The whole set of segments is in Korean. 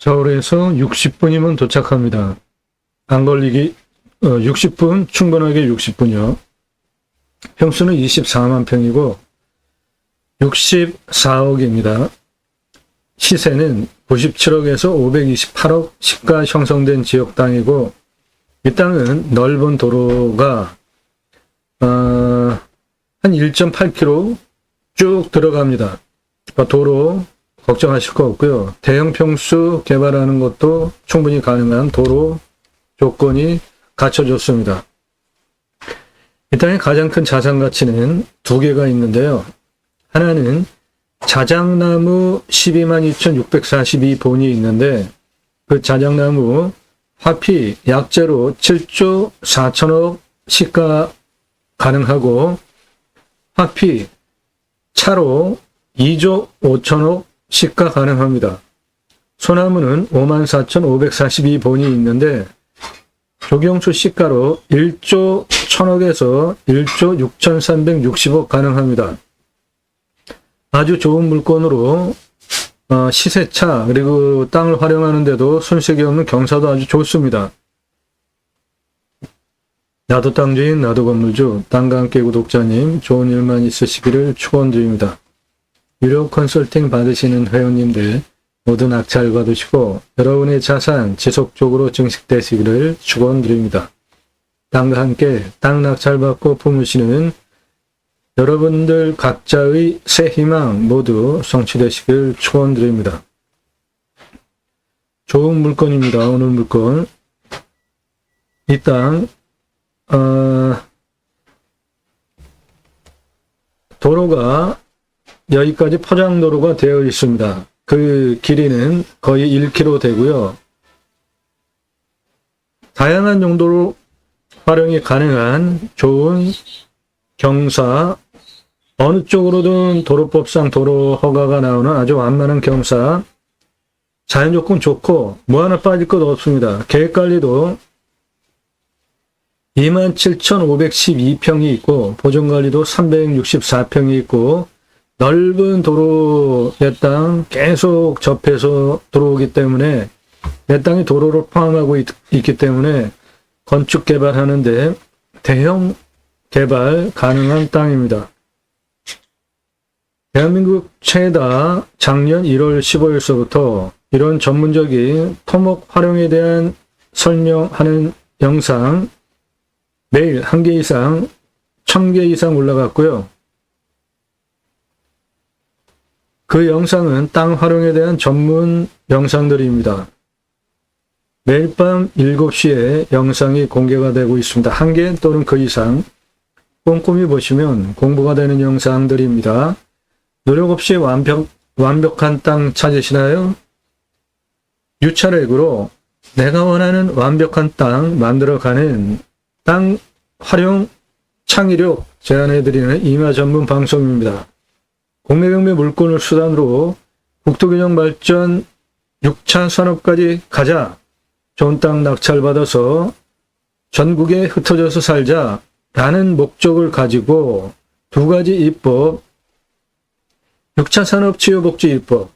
서울에서 60분이면 도착합니다. 안 걸리기 60분, 충분하게 60분이요. 평수는 24만 평이고 64억입니다. 시세는 97억에서 528억 시가 형성된 지역 땅이고, 이 땅은 넓은 도로가 한 1.8km 쭉 들어갑니다. 그러니까 도로 걱정하실 거 없고요. 대형 평수 개발하는 것도 충분히 가능한 도로 조건이 갖춰졌습니다. 이 땅의 가장 큰 자산 가치는 두 개가 있는데요. 하나는 자작나무 122,642본이 있는데, 그 자작나무 화피 약재로 7조 4천억 시가 가능하고, 화피 차로 2조 5천억 시가 가능합니다. 소나무는 54,542본이 있는데 조경수 시가로 1조 1천억에서 1조 6,360억 가능합니다. 아주 좋은 물건으로 시세차 그리고 땅을 활용하는데도 손색이 없는 경사도 아주 좋습니다. 나도 땅주인 나도 건물주 땅과 함께 구독자님 좋은 일만 있으시기를 축원드립니다. 유료 컨설팅 받으시는 회원님들 모두 낙찰 받으시고 여러분의 자산 지속적으로 증식되시기를 축원드립니다. 땅과 함께 땅 낙찰 받고 품으시는 여러분들 각자의 새 희망 모두 성취되시길 축원드립니다. 좋은 물건입니다. 오늘 물건. 이 땅 도로가 여기까지 포장도로가 되어 있습니다. 그 길이는 거의 1km 되고요. 다양한 용도로 활용이 가능한 좋은 경사, 어느 쪽으로든 도로법상 도로 허가가 나오는 아주 완만한 경사, 자연조건 좋고 뭐 하나 빠질 것 없습니다. 계획관리도 27,512평이 있고 보존관리도 364평이 있고 넓은 도로 내 땅 계속 접해서 들어오기 때문에 내 땅이 도로를 포함하고 있기 때문에 건축 개발하는데 대형 개발 가능한 땅입니다. 대한민국 최다 작년 1월 15일서부터 이런 전문적인 토목 활용에 대한 설명하는 영상 매일 1개 이상 1000개 이상 올라갔고요. 그 영상은 땅 활용에 대한 전문 영상들입니다. 매일 밤 7시에 영상이 공개가 되고 있습니다. 1개 또는 그 이상 꼼꼼히 보시면 공부가 되는 영상들입니다. 노력 없이 완벽한 땅 찾으시나요? 유차렉으로 내가 원하는 완벽한 땅 만들어가는 땅 활용 창의력 제안해드리는 임야 전문 방송입니다. 공매경매 물건을 수단으로 국토균형 발전 6차 산업까지 가자. 좋은 땅 낙찰받아서 전국에 흩어져서 살자 라는 목적을 가지고 두 가지 입법, 6차 산업 치유복지 입법,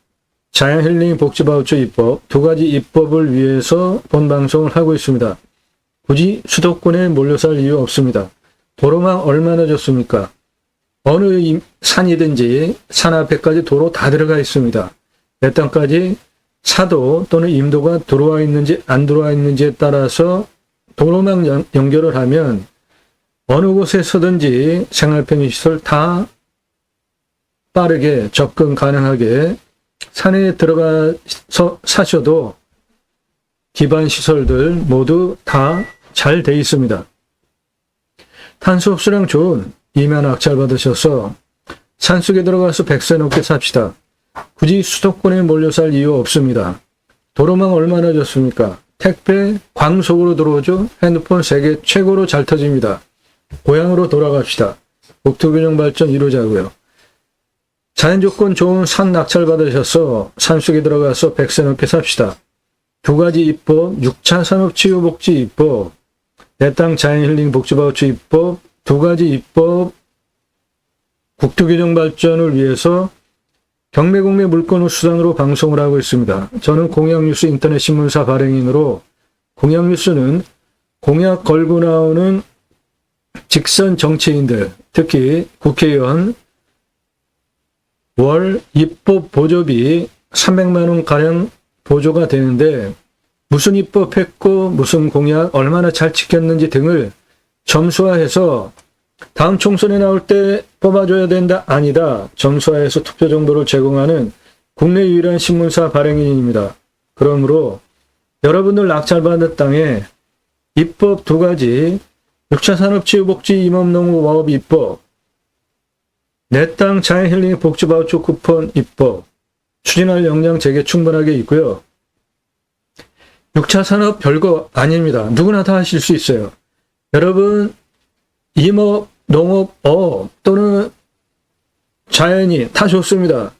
자연힐링 복지바우처 입법 두 가지 입법을 위해서 본 방송을 하고 있습니다. 굳이 수도권에 몰려살 이유 없습니다. 도로망 얼마나 좋습니까? 어느 산이든지 산 앞에까지 도로 다 들어가 있습니다. 내 땅까지 차도 또는 임도가 들어와 있는지 안 들어와 있는지에 따라서 도로망 연결을 하면 어느 곳에서든지 생활편의시설 다 빠르게 접근 가능하게 산에 들어가서 사셔도 기반시설들 모두 다 잘 돼 있습니다. 탄소 흡수량 좋은 임야 낙찰 받으셔서 산속에 들어가서 100세 넘게 삽시다. 굳이 수도권에 몰려 살 이유 없습니다. 도로망 얼마나 좋습니까? 택배 광속으로 들어오죠. 핸드폰 세계 최고로 잘 터집니다. 고향으로 돌아갑시다. 국토균형 발전 이루자고요. 자연조건 좋은 산 낙찰 받으셔서 산속에 들어가서 100세 넘게 삽시다. 두 가지 입법, 6차 산업치유복지 입법, 내 땅 자연힐링 복지바우처 입법, 두 가지 입법, 국토균형 발전을 위해서 경매공매 물건을 수단으로 방송을 하고 있습니다. 저는 공약뉴스 인터넷 신문사 발행인으로 공약뉴스는 공약 걸고 나오는 직선 정치인들, 특히 국회의원 월 입법 보조비 300만 원가량 보조가 되는데 무슨 입법했고 무슨 공약 얼마나 잘 지켰는지 등을 점수화해서 다음 총선에 나올 때 뽑아줘야 된다 아니다 점수화해서 투표 정보를 제공하는 국내 유일한 신문사 발행인입니다. 그러므로 여러분들 낙찰받은 땅에 입법 2가지 6차 산업치유복지 임업농업업 입법, 내 땅 자연힐링 복지바우처 쿠폰 입법 추진할 역량 제게 충분하게 있고요. 6차 산업 별거 아닙니다. 누구나 다 하실 수 있어요. 여러분 임업, 농업, 어업 또는 자연이 다 좋습니다.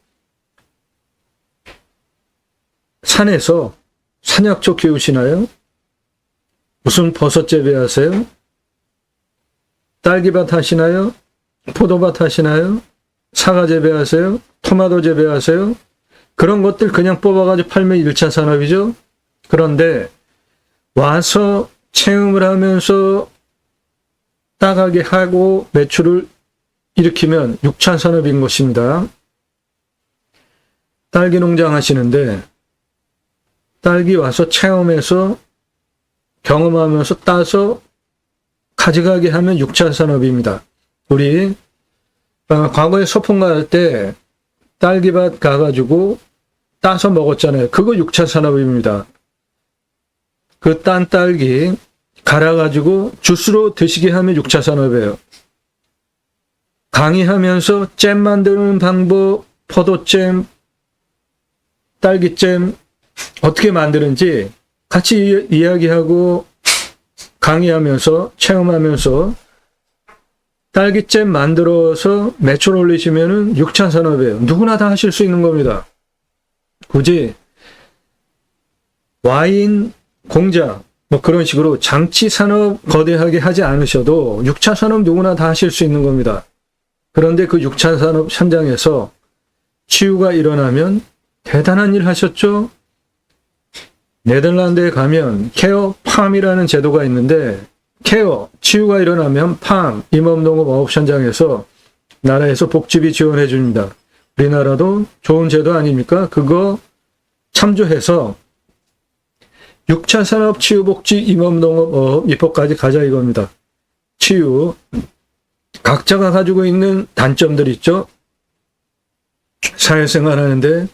산에서 산약초 키우시나요? 무슨 버섯 재배하세요? 딸기밭 하시나요? 포도밭 하시나요? 사과 재배하세요? 토마토 재배하세요? 그런 것들 그냥 뽑아가지고 팔면 1차 산업이죠. 그런데 와서 체험을 하면서 따가게 하고 매출을 일으키면 6차 산업인 것입니다. 딸기 농장 하시는데 딸기 와서 체험해서 경험하면서 따서 가져가게 하면 6차 산업입니다. 우리 과거에 소풍 갈 때 딸기밭 가가지고 따서 먹었잖아요. 그거 6차 산업입니다. 그 딴 딸기 갈아가지고 주스로 드시게 하면 6차 산업이에요. 강의하면서 잼 만드는 방법, 포도잼, 딸기잼 어떻게 만드는지 같이 이야기하고 강의하면서 체험하면서 딸기잼 만들어서 매출 올리시면은 6차 산업이에요. 누구나 다 하실 수 있는 겁니다. 굳이 와인 공장 뭐 그런 식으로 장치 산업 거대하게 하지 않으셔도 6차 산업 누구나 다 하실 수 있는 겁니다. 그런데 그 6차 산업 현장에서 치유가 일어나면 대단한 일 하셨죠? 네덜란드에 가면 케어 팜이라는 제도가 있는데 케어, 치유가 일어나면 팜, 임업농업 어업 현장에서 나라에서 복지비 지원해 줍니다. 우리나라도 좋은 제도 아닙니까? 그거 참조해서 6차 산업 치유복지 임업농업 어업 입법까지 가자 이겁니다. 치유, 각자가 가지고 있는 단점들 있죠? 사회생활 하는데,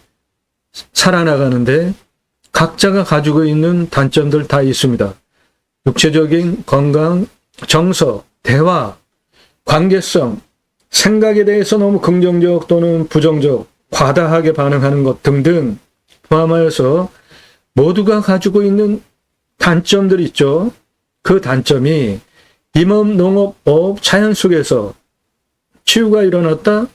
살아나가는데 각자가 가지고 있는 단점들 다 있습니다. 육체적인 건강, 정서, 대화, 관계성, 생각에 대해서 너무 긍정적 또는 부정적, 과다하게 반응하는 것 등등 포함하여서 모두가 가지고 있는 단점들 있죠. 그 단점이 임업, 농업, 어업, 자연 속에서 치유가 일어났다?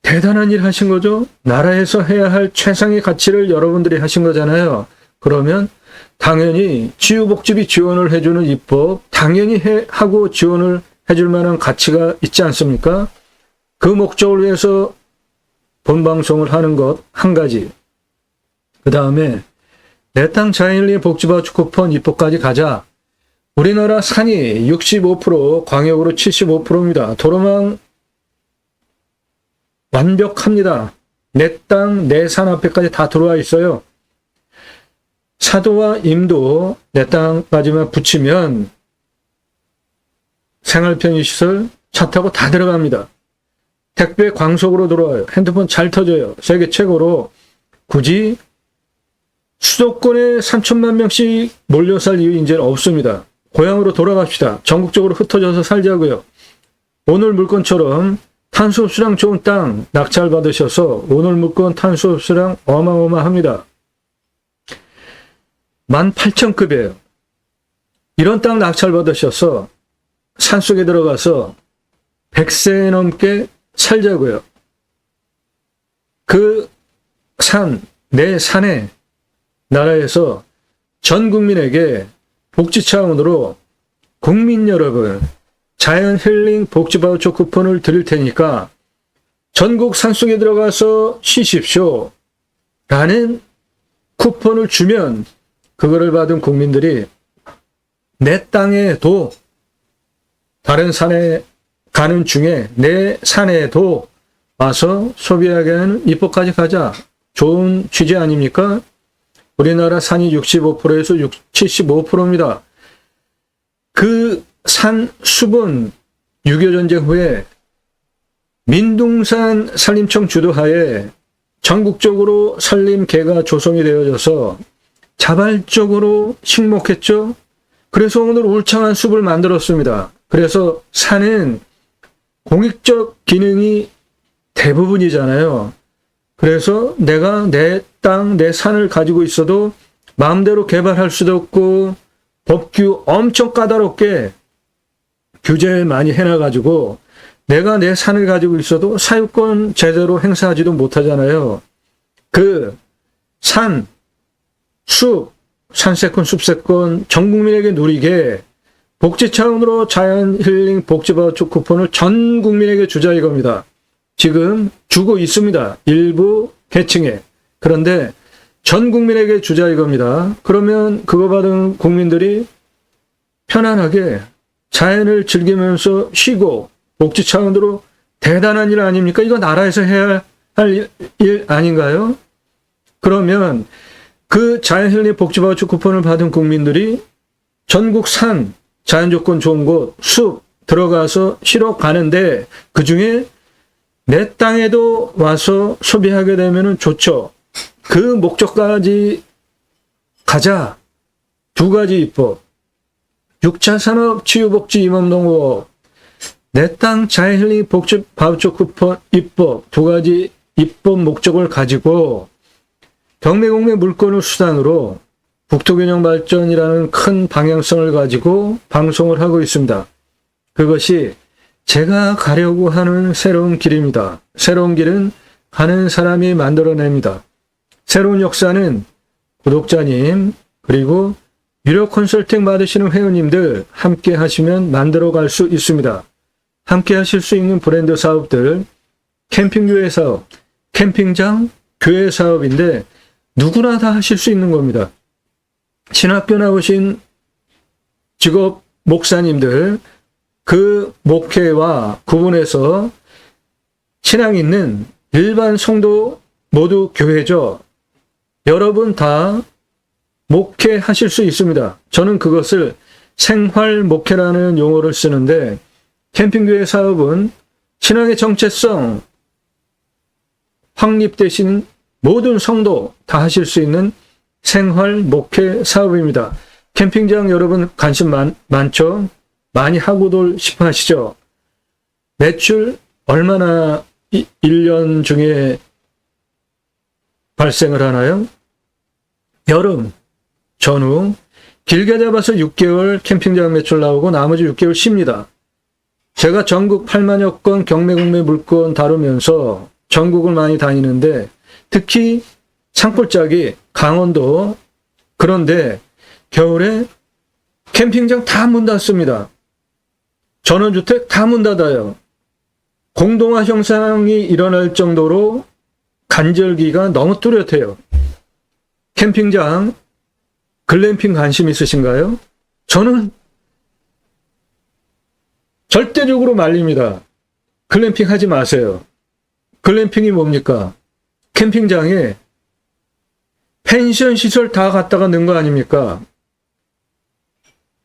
대단한 일 하신 거죠. 나라에서 해야 할 최상의 가치를 여러분들이 하신 거잖아요. 그러면 당연히 치유복지비 지원을 해주는 입법 당연히 하고 지원을 해줄 만한 가치가 있지 않습니까? 그 목적을 위해서 본방송을 하는 것 한 가지. 그 다음에 내 땅 자연힐링 복지바우처 쿠폰 입법까지 가자. 우리나라 산이 65%, 광역으로 75%입니다. 도로망 완벽합니다. 내 땅, 내 산 앞에까지 다 들어와 있어요. 사도와 임도 내 땅까지만 붙이면 생활편의시설 차 타고 다 들어갑니다. 택배 광속으로 들어와요. 핸드폰 잘 터져요. 세계 최고로 굳이 수도권에 3천만 명씩 몰려 살 이유 이제는 없습니다. 고향으로 돌아갑시다. 전국적으로 흩어져서 살자고요. 오늘 물건처럼 탄소 흡수량 좋은 땅 낙찰 받으셔서 오늘 물건 탄소 흡수량 어마어마합니다. 18,000급이에요. 이런 땅 낙찰 받으셔서 산속에 들어가서 100세 넘게 살자고요. 그 산, 내 산에 나라에서 전 국민에게 복지 차원으로 국민 여러분 자연 힐링 복지 바우처 쿠폰을 드릴 테니까 전국 산속에 들어가서 쉬십시오 라는 쿠폰을 주면 그거를 받은 국민들이 내 땅에도 다른 산에 가는 중에 내 산에도 와서 소비하게 하는 입법까지 가자. 좋은 취지 아닙니까? 우리나라 산이 65%에서 75%입니다. 그 산 숲은 6.25 전쟁 후에 민둥산 산림청 주도하에 전국적으로 산림계가 조성이 되어져서 자발적으로 식목했죠. 그래서 오늘 울창한 숲을 만들었습니다. 그래서 산은 공익적 기능이 대부분이잖아요. 그래서 내가 내 땅, 내 산을 가지고 있어도 마음대로 개발할 수도 없고 법규 엄청 까다롭게 규제 많이 해놔가지고 내가 내 산을 가지고 있어도 사유권 제대로 행사하지도 못하잖아요. 그 산, 숲, 산세권, 숲세권 전 국민에게 누리게 복지 차원으로 자연 힐링 복지 바우처 쿠폰을 전 국민에게 주자 이겁니다. 지금 주고 있습니다. 일부 계층에. 그런데 전 국민에게 주자 이겁니다. 그러면 그거 받은 국민들이 편안하게 자연을 즐기면서 쉬고 복지 차원으로 대단한 일 아닙니까? 이거 나라에서 해야 할 일 아닌가요? 그러면 그 자연힐링 복지 바우처 쿠폰을 받은 국민들이 전국 산, 자연 조건 좋은 곳, 숲 들어가서 쉬러 가는데 그중에 내 땅에도 와서 소비하게 되면 좋죠. 그 목적까지 가자. 두 가지 입법. 6차 산업 치유복지 임업농업 내 땅 자연힐링 복지 바우처 쿠폰 입법 두 가지 입법 목적을 가지고 경매공매 물건을 수단으로 국토균형 발전이라는 큰 방향성을 가지고 방송을 하고 있습니다. 그것이 제가 가려고 하는 새로운 길입니다. 새로운 길은 가는 사람이 만들어냅니다. 새로운 역사는 구독자님 그리고 유료 컨설팅 받으시는 회원님들 함께 하시면 만들어갈 수 있습니다. 함께 하실 수 있는 브랜드 사업들 캠핑교회 사업, 캠핑장, 교회 사업인데 누구나 다 하실 수 있는 겁니다. 신학교 나오신 직업 목사님들 그 목회와 구분해서 신앙 있는 일반 성도 모두 교회죠. 여러분 다 목회하실 수 있습니다. 저는 그것을 생활 목회라는 용어를 쓰는데 캠핑교회 사업은 신앙의 정체성 확립되신 모든 성도 다 하실 수 있는 생활 목회 사업입니다. 캠핑장 여러분 관심 많죠? 많이 하고들 싶어 하시죠? 매출 얼마나 1년 중에 발생을 하나요? 여름, 전후, 길게 잡아서 6개월 캠핑장 매출 나오고 나머지 6개월 쉽니다. 제가 전국 8만여 건 경매공매 물건 다루면서 전국을 많이 다니는데 특히 산골짜기 강원도 그런데 겨울에 캠핑장 다 문 닫습니다. 전원주택 다 문 닫아요. 공동화 현상이 일어날 정도로 간절기가 너무 뚜렷해요. 캠핑장, 글램핑 관심 있으신가요? 저는 절대적으로 말립니다. 글램핑 하지 마세요. 글램핑이 뭡니까? 캠핑장에 펜션 시설 다 갖다가 넣은 거 아닙니까?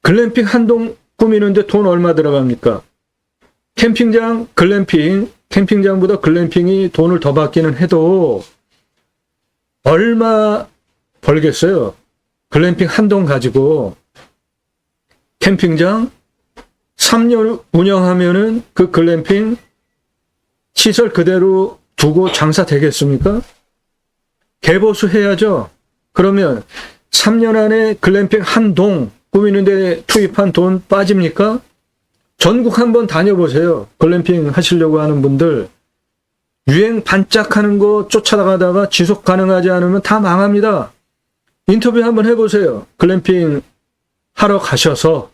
글램핑 한 동 꾸미는데 돈 얼마 들어갑니까? 캠핑장, 글램핑, 캠핑장보다 글램핑이 돈을 더 받기는 해도 얼마 벌겠어요? 글램핑 한 동 가지고 캠핑장 3년 운영하면은 그 글램핑 시설 그대로 두고 장사 되겠습니까? 개보수 해야죠. 그러면 3년 안에 글램핑 한 동 꾸미는데 투입한 돈 빠집니까? 전국 한번 다녀보세요. 글램핑 하시려고 하는 분들 유행 반짝하는 거 쫓아가다가 지속 가능하지 않으면 다 망합니다. 인터뷰 한번 해보세요. 글램핑 하러 가셔서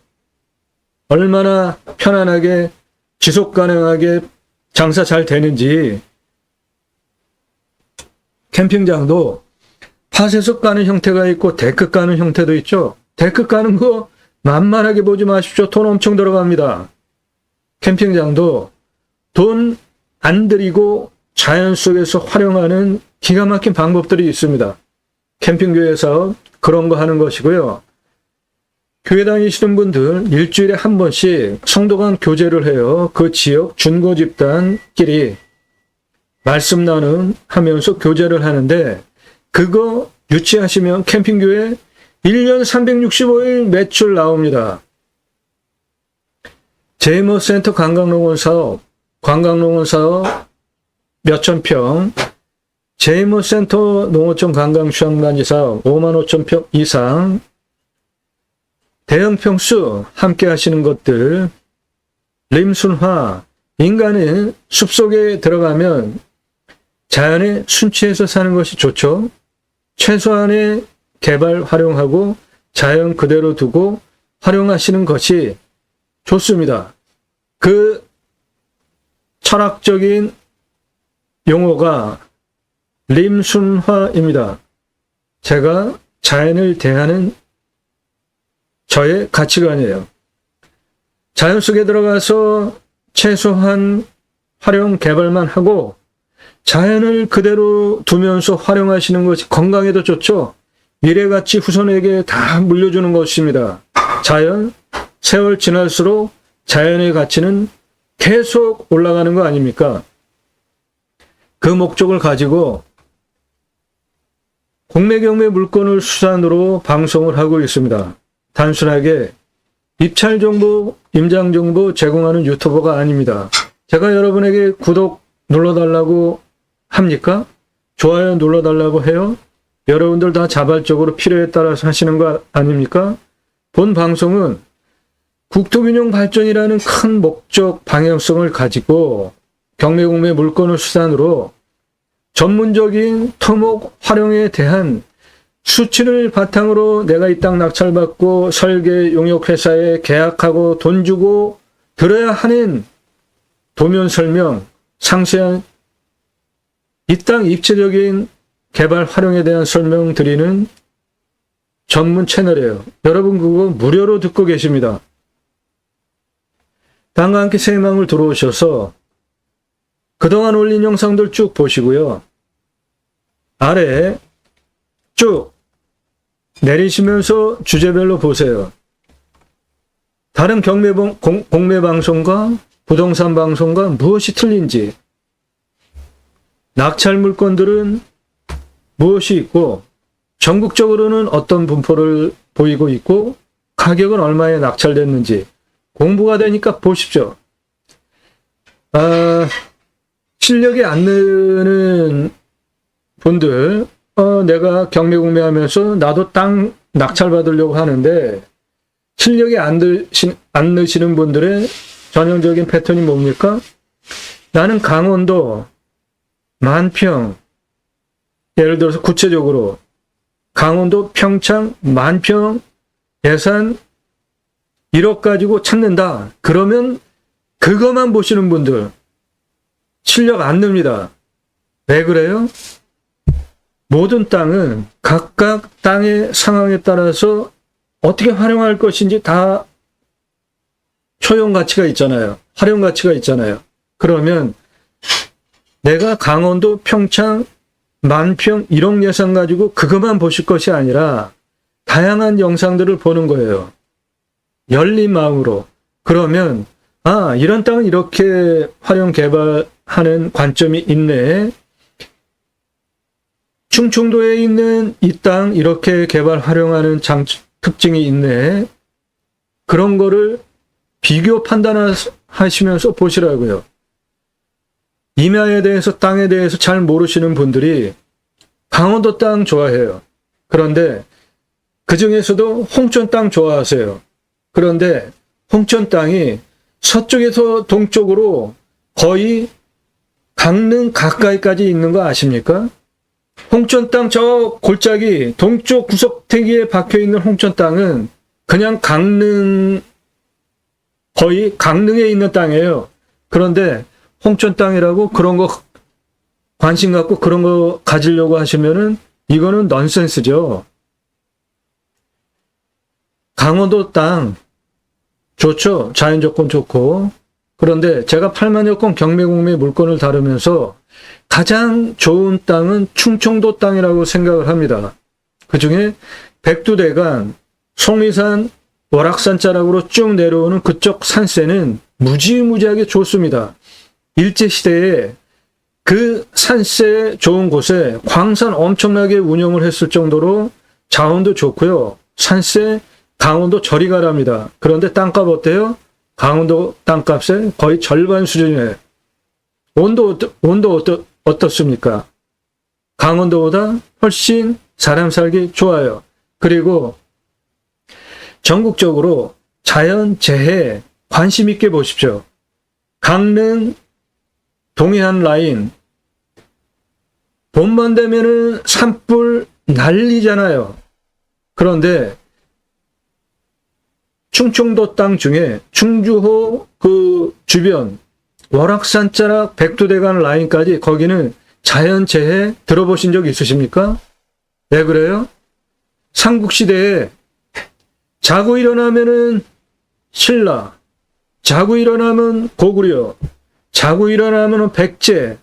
얼마나 편안하게 지속 가능하게 장사 잘 되는지 캠핑장도 팥에서 까는 형태가 있고 데크 까는 형태도 있죠. 데크 까는 거 만만하게 보지 마십시오. 돈 엄청 들어갑니다. 캠핑장도 돈 안 들이고 자연 속에서 활용하는 기가 막힌 방법들이 있습니다. 캠핑교회 사업 그런 거 하는 것이고요. 교회 다니시는 분들 일주일에 한 번씩 성도 간 교제를 해요. 그 지역 준거 집단끼리 말씀 나눔하면서 교제를 하는데 그거 유치하시면 캠핑교회 1년 365일 매출 나옵니다. 제이머센터 관광농원 사업 몇천 평, 제이머센터 농어촌 관광휴양단지 사업 5만 5천 평 이상, 대형 평수 함께 하시는 것들, 림순화, 인간은 숲속에 들어가면 자연에 순치해서 사는 것이 좋죠. 최소한의 개발 활용하고 자연 그대로 두고 활용하시는 것이 좋습니다. 그 철학적인 용어가 림순화입니다. 제가 자연을 대하는 저의 가치관이에요. 자연 속에 들어가서 최소한 활용 개발만 하고 자연을 그대로 두면서 활용하시는 것이 건강에도 좋죠. 미래가치 후손에게 다 물려주는 것입니다. 자연, 세월 지날수록 자연의 가치는 계속 올라가는 거 아닙니까? 그 목적을 가지고 공매경매 물건을 수단으로 방송을 하고 있습니다. 단순하게 입찰 정보, 임장 정보 제공하는 유튜버가 아닙니다. 제가 여러분에게 구독 눌러달라고 합니까? 좋아요 눌러달라고 해요? 여러분들 다 자발적으로 필요에 따라서 하시는 거 아닙니까? 본 방송은 국토균형 발전이라는 큰 목적 방향성을 가지고 경매공매 물건을 수단으로 전문적인 토목 활용에 대한 수치를 바탕으로 내가 이 땅 낙찰받고 설계 용역회사에 계약하고 돈 주고 들어야 하는 도면 설명, 상세한 이 땅 입체적인 개발 활용에 대한 설명 드리는 전문 채널이에요. 여러분 그거 무료로 듣고 계십니다. 땅과 함께 새마음을 들어오셔서 그동안 올린 영상들 쭉 보시고요. 아래 쭉 내리시면서 주제별로 보세요. 다른 공매 방송과 부동산 방송과 무엇이 틀린지, 낙찰 물건들은 무엇이 있고 전국적으로는 어떤 분포를 보이고 있고 가격은 얼마에 낙찰됐는지 공부가 되니까 보십시오. 실력이 안 느는 분들, 내가 경매공매하면서 나도 땅 낙찰받으려고 하는데 실력이 안 느시는 분들의 전형적인 패턴이 뭡니까? 나는 강원도 만평, 예를 들어서 구체적으로 강원도 평창 만평 예산 1억 가지고 찾는다. 그러면 그것만 보시는 분들 실력 안 늡니다. 왜 그래요? 모든 땅은 각각 땅의 상황에 따라서 어떻게 활용할 것인지 다 효용 가치가 있잖아요. 활용 가치가 있잖아요. 그러면 내가 강원도 평창 만평 1억 예산 가지고 그것만 보실 것이 아니라 다양한 영상들을 보는 거예요. 열린 마음으로. 그러면 이런 땅은 이렇게 활용 개발하는 관점이 있네. 충청도에 있는 이 땅 이렇게 개발 활용하는 특징이 있네. 그런 거를 비교 판단하시면서 보시라고요. 임야에 대해서 땅에 대해서 잘 모르시는 분들이 강원도 땅 좋아해요. 그런데 그 중에서도 홍천 땅 좋아하세요. 그런데 홍천 땅이 서쪽에서 동쪽으로 거의 강릉 가까이까지 있는 거 아십니까? 홍천 땅 저 골짜기 동쪽 구석대기에 박혀있는 홍천 땅은 그냥 거의 강릉에 있는 땅이에요. 그런데 홍천 땅이라고 그런 거 관심 갖고 그런 거 가지려고 하시면은 이거는 넌센스죠. 강원도 땅 좋죠. 자연 조건 좋고. 그런데 제가 8만여 건 경매공매 물건을 다루면서 가장 좋은 땅은 충청도 땅이라고 생각을 합니다. 그중에 백두대간, 속리산, 월악산 자락으로 쭉 내려오는 그쪽 산세는 무지무지하게 좋습니다. 일제시대에 그 산세 좋은 곳에 광산 엄청나게 운영을 했을 정도로 자원도 좋고요. 산세 강원도 저리 가랍니다. 그런데 땅값 어때요? 강원도 땅값의 거의 절반 수준이에요. 온도 어떻습니까? 강원도보다 훨씬 사람 살기 좋아요. 그리고 전국적으로 자연재해 관심 있게 보십시오. 강릉 동해안 라인 봄만 되면은 산불 난리잖아요. 그런데 충청도 땅 중에 충주호 그 주변 월악산 자락 백두대간 라인까지 거기는 자연재해 들어보신 적 있으십니까? 왜 그래요? 삼국시대에 자고 일어나면은 신라, 자고 일어나면 고구려, 자고 일어나면 백제,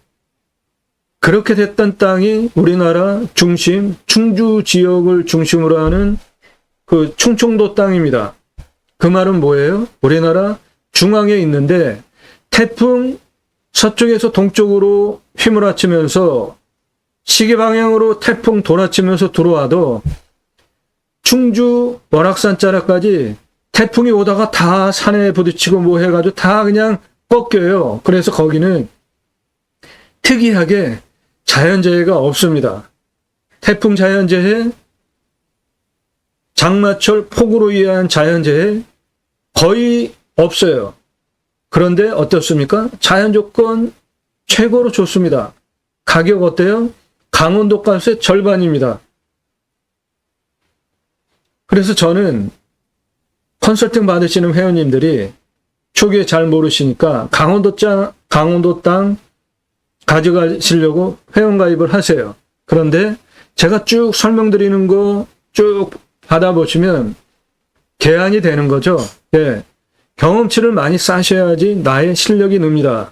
그렇게 됐던 땅이 우리나라 중심, 충주 지역을 중심으로 하는 그 충청도 땅입니다. 그 말은 뭐예요? 우리나라 중앙에 있는데 태풍 서쪽에서 동쪽으로 휘몰아치면서 시계 방향으로 태풍 돌아치면서 들어와도 충주 월악산 자락까지 태풍이 오다가 다 산에 부딪히고 뭐 해가지고 다 그냥 꺾여요. 그래서 거기는 특이하게 자연재해가 없습니다. 태풍 자연재해, 장마철 폭우로 의한 자연재해 거의 없어요. 그런데 어떻습니까? 자연조건 최고로 좋습니다. 가격 어때요? 강원도 값의 절반입니다. 그래서 저는 컨설팅 받으시는 회원님들이 초기에 잘 모르시니까 강원도 땅 가져가시려고 회원가입을 하세요. 그런데 제가 쭉 설명드리는 거 쭉 받아보시면 개안이 되는 거죠. 예. 경험치를 많이 쌓으셔야지 나의 실력이 늡니다.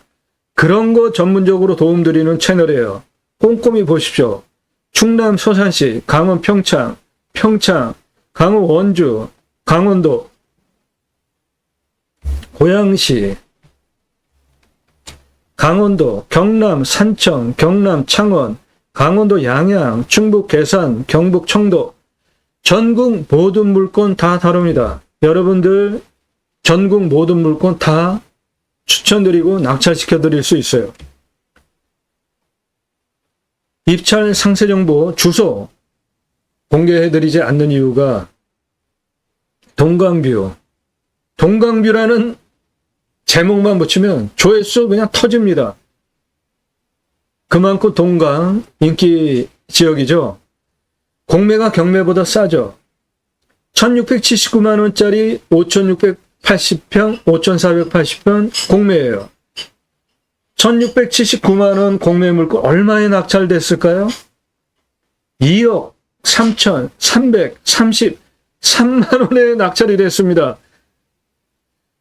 그런 거 전문적으로 도움드리는 채널이에요. 꼼꼼히 보십시오. 충남 서산시, 강원 평창, 강원 원주, 강원도, 고양시, 강원도, 경남 산청, 경남 창원, 강원도 양양, 충북 괴산, 경북 청도, 전국 모든 물건 다 다룹니다. 여러분들 전국 모든 물건 다 추천드리고 낙찰시켜 드릴 수 있어요. 입찰 상세 정보 주소 공개해 드리지 않는 이유가 동강뷰라는 제목만 붙이면 조회수 그냥 터집니다. 그만큼 동강 인기 지역이죠. 공매가 경매보다 싸죠. 1679만 원짜리 5680평, 5480평 공매예요. 1679만 원 공매 물건 얼마에 낙찰됐을까요? 2억 3,333만 원에 낙찰이 됐습니다.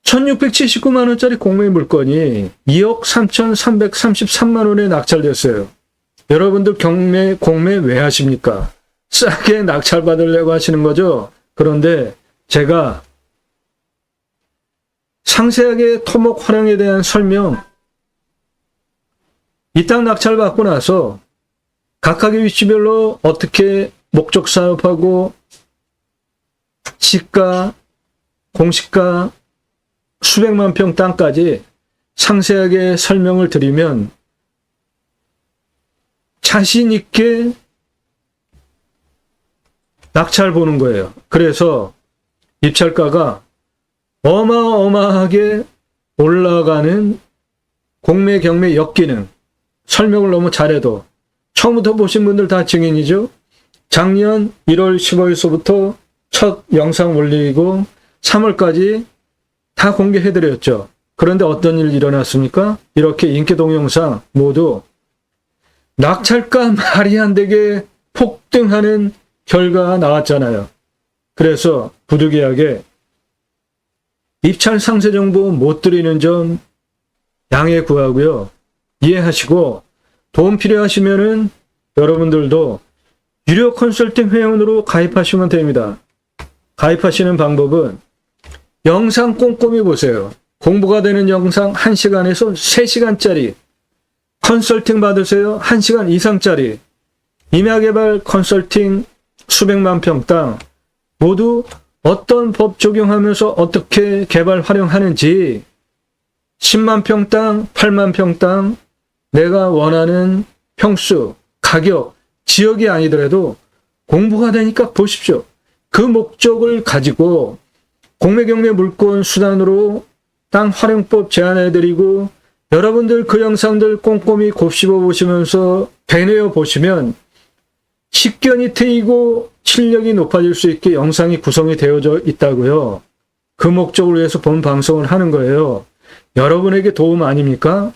1679만 원짜리 공매 물건이 2억 3,333만 원에 낙찰됐어요. 여러분들 공매 왜 하십니까? 싸게 낙찰 받으려고 하시는 거죠? 그런데 제가 상세하게 토목 활용에 대한 설명, 이 땅 낙찰 받고 나서 각각의 위치별로 어떻게 목적 사업하고 시가, 공시가, 수백만 평 땅까지 상세하게 설명을 드리면 자신 있게 낙찰 보는 거예요. 그래서 입찰가가 어마어마하게 올라가는 공매, 경매 역기능 설명을 너무 잘해도 처음부터 보신 분들 다 증인이죠. 작년 1월 15일서부터 첫 영상 올리고 3월까지 다 공개해드렸죠. 그런데 어떤 일이 일어났습니까? 이렇게 인기 동영상 모두 낙찰가 말이 안 되게 폭등하는 결과가 나왔잖아요. 그래서 부득이하게 입찰 상세 정보 못 드리는 점 양해 구하고요. 이해하시고 도움 필요하시면은 여러분들도 유료 컨설팅 회원으로 가입하시면 됩니다. 가입하시는 방법은 영상 꼼꼼히 보세요. 공부가 되는 영상 1시간에서 3시간짜리 컨설팅 받으세요. 1시간 이상짜리 임야개발 컨설팅 수백만 평당 모두 어떤 법 적용하면서 어떻게 개발 활용하는지 10만 평당, 8만 평당 내가 원하는 평수, 가격, 지역이 아니더라도 공부가 되니까 보십시오. 그 목적을 가지고 공매경매 물권 수단으로 땅 활용법 제안해드리고 여러분들 그 영상들 꼼꼼히 곱씹어 보시면서 되뇌어 보시면 식견이 트이고 실력이 높아질 수 있게 영상이 구성이 되어져 있다고요. 그 목적을 위해서 본 방송을 하는 거예요. 여러분에게 도움 아닙니까?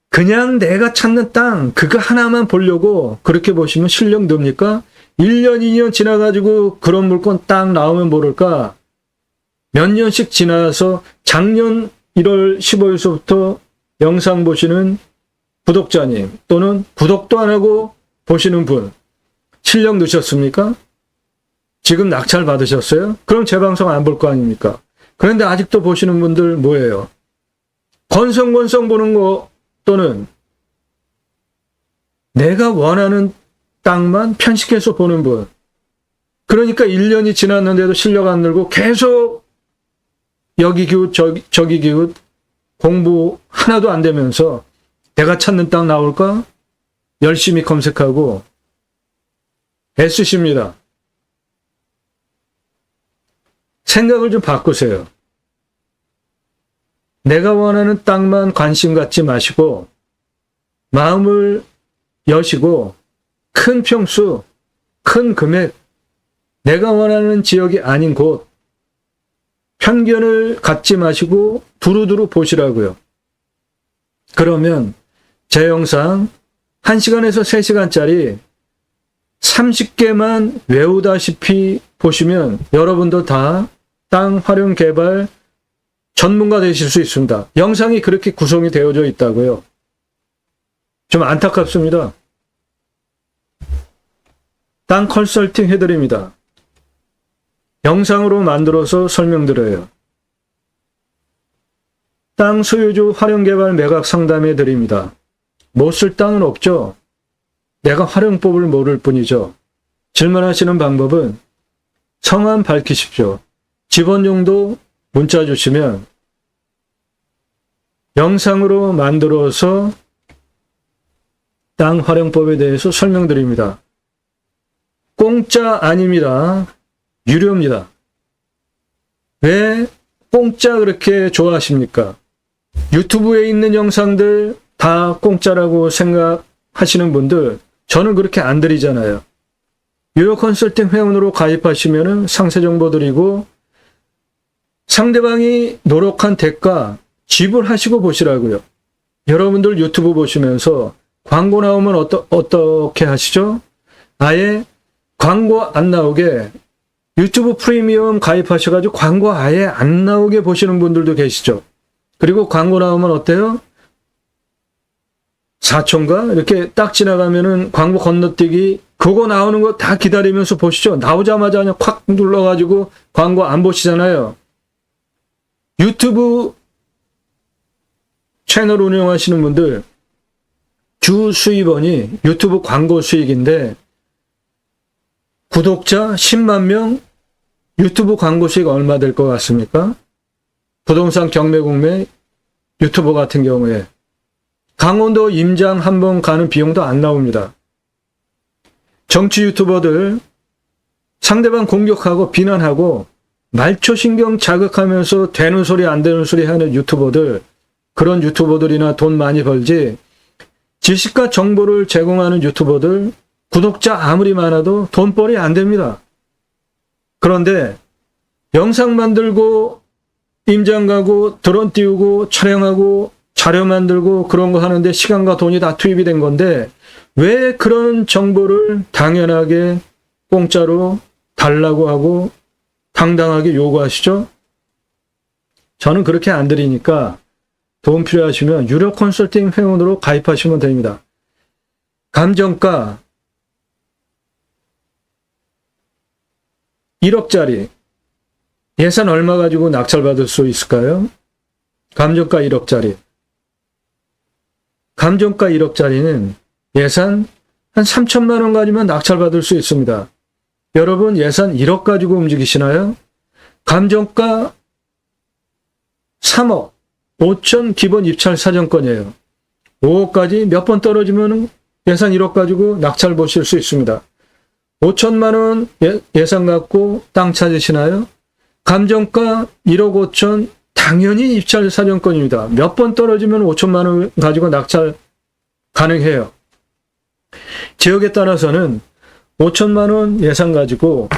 그냥 내가 찾는 땅 그거 하나만 보려고 그렇게 보시면 실력 늡니까? 1년 2년 지나가지고 그런 물건 딱 나오면 모를까? 몇 년씩 지나서 작년 1월 15일서부터 영상 보시는 구독자님 또는 구독도 안 하고 보시는 분 실력 넣으셨습니까? 지금 낙찰 받으셨어요? 그럼 제 방송 안 볼 거 아닙니까? 그런데 아직도 보시는 분들 뭐예요? 건성건성 보는 거 또는 내가 원하는 땅만 편식해서 보는 분. 그러니까 1년이 지났는데도 실력 안 늘고 계속 여기 기웃 저기 기웃 공부 하나도 안 되면서 내가 찾는 땅 나올까? 열심히 검색하고 애쓰십니다. 생각을 좀 바꾸세요. 내가 원하는 땅만 관심 갖지 마시고 마음을 여시고 큰 평수, 큰 금액, 내가 원하는 지역이 아닌 곳 편견을 갖지 마시고 두루두루 보시라고요. 그러면 제 영상 1시간에서 3시간짜리 30개만 외우다시피 보시면 여러분도 다 땅 활용 개발 전문가 되실 수 있습니다. 영상이 그렇게 구성이 되어져 있다고요. 좀 안타깝습니다. 땅 컨설팅 해드립니다. 영상으로 만들어서 설명드려요. 땅 소유주 활용개발 매각 상담해 드립니다. 못 쓸 땅은 없죠. 내가 활용법을 모를 뿐이죠. 질문하시는 방법은 성함 밝히십시오. 집원용도 문자 주시면 영상으로 만들어서 땅 활용법에 대해서 설명드립니다. 공짜 아닙니다. 유료입니다. 왜 공짜 그렇게 좋아하십니까? 유튜브에 있는 영상들 다 공짜라고 생각하시는 분들 저는 그렇게 안 드리잖아요. 유료 컨설팅 회원으로 가입하시면 상세 정보 드리고 상대방이 노력한 대가 지불하시고 보시라고요. 여러분들 유튜브 보시면서 광고 나오면 어떻게 하시죠? 아예 광고 안 나오게 유튜브 프리미엄 가입하셔가지고 광고 아예 안 나오게 보시는 분들도 계시죠. 그리고 광고 나오면 어때요? 4초인가? 이렇게 딱 지나가면은 광고 건너뛰기 그거 나오는 거 다 기다리면서 보시죠. 나오자마자 그냥 콱 눌러가지고 광고 안 보시잖아요. 유튜브 채널 운영하시는 분들 주 수입원이 유튜브 광고 수익인데 구독자 10만 명 유튜브 광고 수익 얼마 될 것 같습니까? 부동산 경매공매 유튜버 같은 경우에 강원도 임장 한번 가는 비용도 안 나옵니다. 정치 유튜버들 상대방 공격하고 비난하고 말초신경 자극하면서 되는 소리 안 되는 소리 하는 유튜버들 그런 유튜버들이나 돈 많이 벌지 지식과 정보를 제공하는 유튜버들 구독자 아무리 많아도 돈벌이 안 됩니다. 그런데 영상 만들고 임장 가고 드론 띄우고 촬영하고 자료 만들고 그런 거 하는데 시간과 돈이 다 투입이 된 건데 왜 그런 정보를 당연하게 공짜로 달라고 하고 당당하게 요구하시죠? 저는 그렇게 안 드리니까 도움 필요하시면 유료 컨설팅 회원으로 가입하시면 됩니다. 감정가 1억짜리 예산 얼마 가지고 낙찰받을 수 있을까요? 감정가 1억짜리. 감정가 1억짜리는 예산 한 3천만 원 가지면 낙찰받을 수 있습니다. 여러분 예산 1억 가지고 움직이시나요? 감정가 3억 5천 기본 입찰 사정권이에요. 5억까지 몇 번 떨어지면 예산 1억 가지고 낙찰 보실 수 있습니다. 5천만 원 예산 갖고 땅 찾으시나요? 감정가 1억 5천 당연히 입찰 사정권입니다. 몇 번 떨어지면 5천만 원 가지고 낙찰 가능해요. 지역에 따라서는 5천만 원 예산 가지고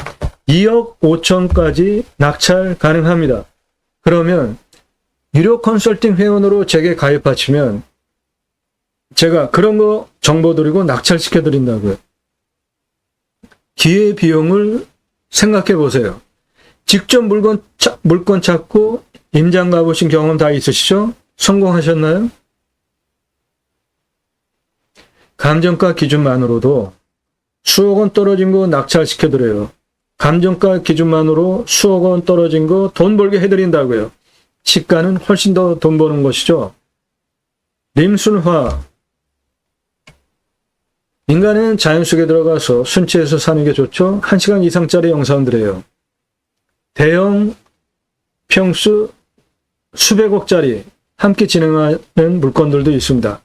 2억 5천까지 낙찰 가능합니다. 그러면 유료 컨설팅 회원으로 제게 가입하시면 제가 그런 거 정보 드리고 낙찰시켜 드린다고요. 기회 비용을 생각해 보세요. 직접 물건 찾고 임장 가보신 경험 다 있으시죠? 성공하셨나요? 감정가 기준만으로도 수억 원 떨어진 거 낙찰시켜 드려요. 감정가 기준만으로 수억 원 떨어진 거 돈 벌게 해드린다고요. 시가는 훨씬 더 돈 버는 것이죠. 림순화. 인간은 자연 속에 들어가서 순치해서 사는 게 좋죠. 1시간 이상짜리 영상들이에요. 대형 평수 수백억짜리 함께 진행하는 물건들도 있습니다.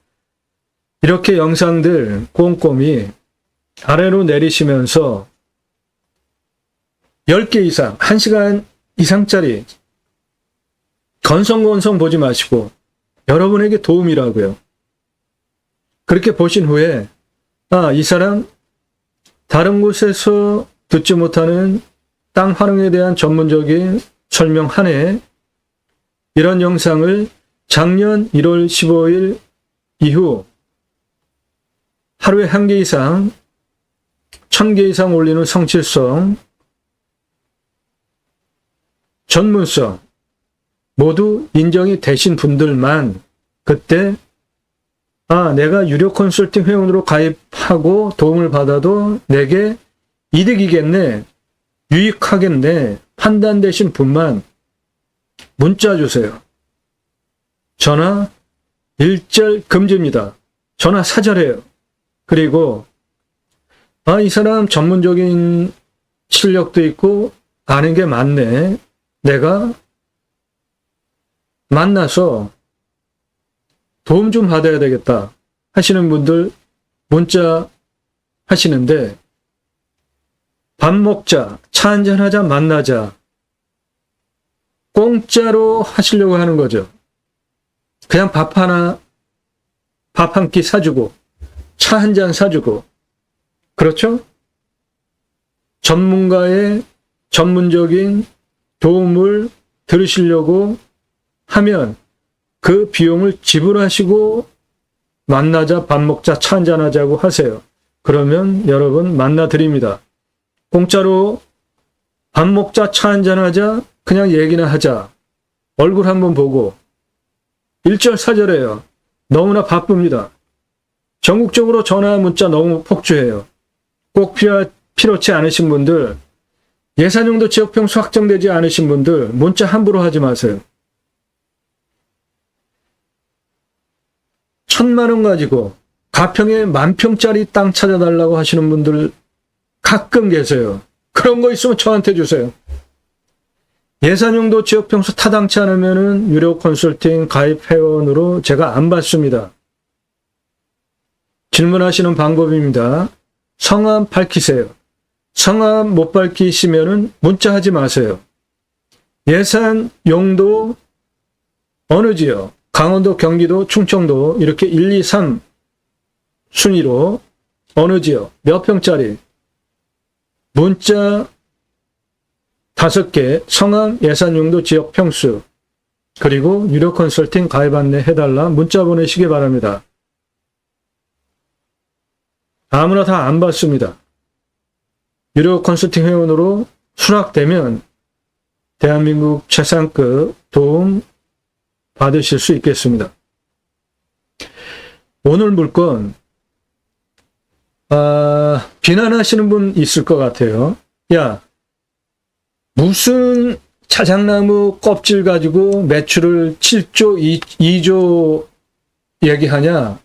이렇게 영상들 꼼꼼히 아래로 내리시면서 10개 이상, 1시간 이상짜리 건성건성 보지 마시고 여러분에게 도움이라고요. 그렇게 보신 후에 이 사람 다른 곳에서 듣지 못하는 땅 활용에 대한 전문적인 설명하네. 이런 영상을 작년 1월 15일 이후 하루에 1개 이상, 1000개 이상 올리는 성실성, 전문성 모두 인정이 되신 분들만 그때 내가 유료 컨설팅 회원으로 가입하고 도움을 받아도 내게 이득이겠네, 유익하겠네 판단되신 분만 문자 주세요. 전화 일절 금지입니다. 전화 사절해요. 그리고 이 사람 전문적인 실력도 있고 아는 게 많네. 내가 만나서 도움 좀 받아야 되겠다 하시는 분들 문자 하시는데 밥 먹자, 차 한잔하자, 만나자 공짜로 하시려고 하는 거죠. 그냥 밥 한 끼 사주고 차 한 잔 사주고 그렇죠? 전문가의 전문적인 도움을 들으시려고 하면 그 비용을 지불하시고 만나자, 밥 먹자, 차 한잔 하자고 하세요. 그러면 여러분 만나 드립니다. 공짜로 밥 먹자, 차 한잔 하자, 그냥 얘기나 하자. 얼굴 한번 보고 일절사절해요. 너무나 바쁩니다. 전국적으로 전화 문자 너무 폭주해요. 꼭 필요치 않으신 분들, 예산용도 지역평수 확정되지 않으신 분들 문자 함부로 하지 마세요. 1000만 원 가지고 가평에 10,000평짜리 땅 찾아달라고 하시는 분들 가끔 계세요. 그런 거 있으면 저한테 주세요. 예산용도 지역평수 타당치 않으면은 유료 컨설팅 가입 회원으로 제가 안 받습니다. 질문하시는 방법입니다. 성함 밝히세요. 성함 못 밝히시면은 문자하지 마세요. 예산, 용도, 어느 지역, 강원도, 경기도, 충청도 이렇게 1, 2, 3 순위로 어느 지역, 몇 평짜리 문자 5개, 성함, 예산, 용도, 지역, 평수 그리고 유료 컨설팅 가입 안내 해달라 문자 보내시기 바랍니다. 아무나 다 안 받습니다. 유료 컨설팅 회원으로 수락되면 대한민국 최상급 도움 받으실 수 있겠습니다. 오늘 물건 비난하시는 분 있을 것 같아요. 야, 무슨 자작나무 껍질 가지고 매출을 7조, 2조 얘기하냐?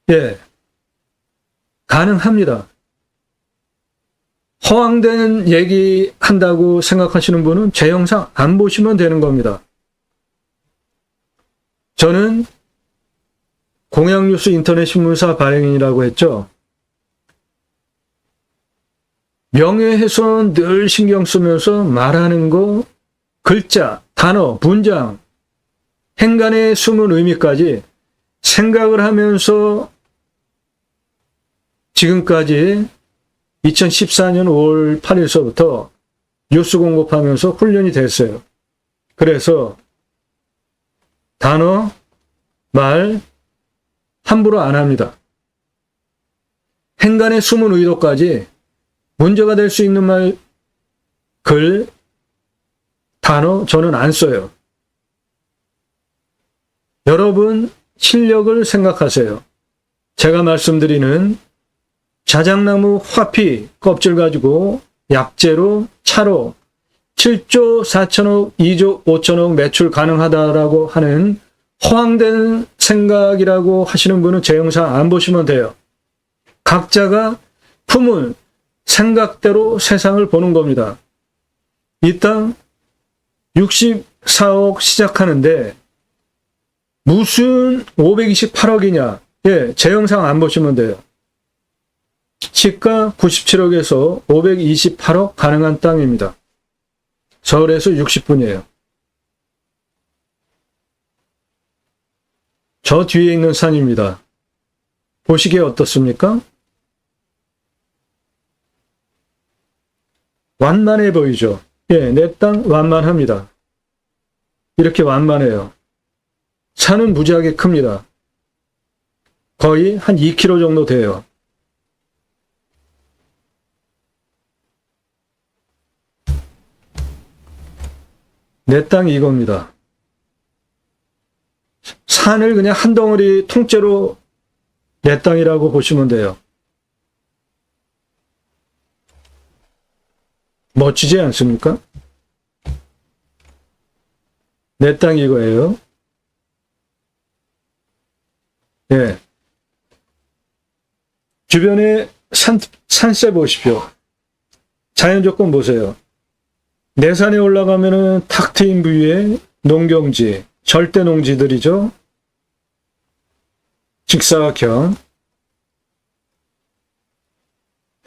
예, 가능합니다. 허황된 얘기 한다고 생각하시는 분은 제 영상 안 보시면 되는 겁니다. 저는 공양뉴스 인터넷 신문사 발행인이라고 했죠. 명예훼손 늘 신경 쓰면서 말하는 거, 글자, 단어, 문장, 행간의 숨은 의미까지 생각을 하면서 지금까지 2014년 5월 8일서부터 뉴스 공급하면서 훈련이 됐어요. 그래서 단어, 말 함부로 안 합니다. 행간의 숨은 의도까지 문제가 될 수 있는 말, 글, 단어 저는 안 써요. 여러분 실력을 생각하세요. 제가 말씀드리는 자작나무 화피 껍질 가지고 약재로 차로 7조 4천억, 2조 5천억 매출 가능하다라고 하는 허황된 생각이라고 하시는 분은 제 영상 안 보시면 돼요. 각자가 품은 생각대로 세상을 보는 겁니다. 이 땅 64억 시작하는데 무슨 528억이냐? 예, 제 영상 안 보시면 돼요. 시가 97억에서 528억 가능한 땅입니다. 서울에서 60분이에요. 저 뒤에 있는 산입니다. 보시기에 어떻습니까? 완만해 보이죠? 예, 내 땅 완만합니다. 이렇게 완만해요. 산은 무지하게 큽니다. 거의 한 2km 정도 돼요. 내 땅이 이겁니다. 산을 그냥 한 덩어리 통째로 내 땅이라고 보시면 돼요. 멋지지 않습니까? 내 땅이 이거예요. 예. 주변에 산세 보십시오. 자연 조건 보세요. 내산에 올라가면은 탁 트인 부위에 농경지, 절대 농지들이죠. 직사각형.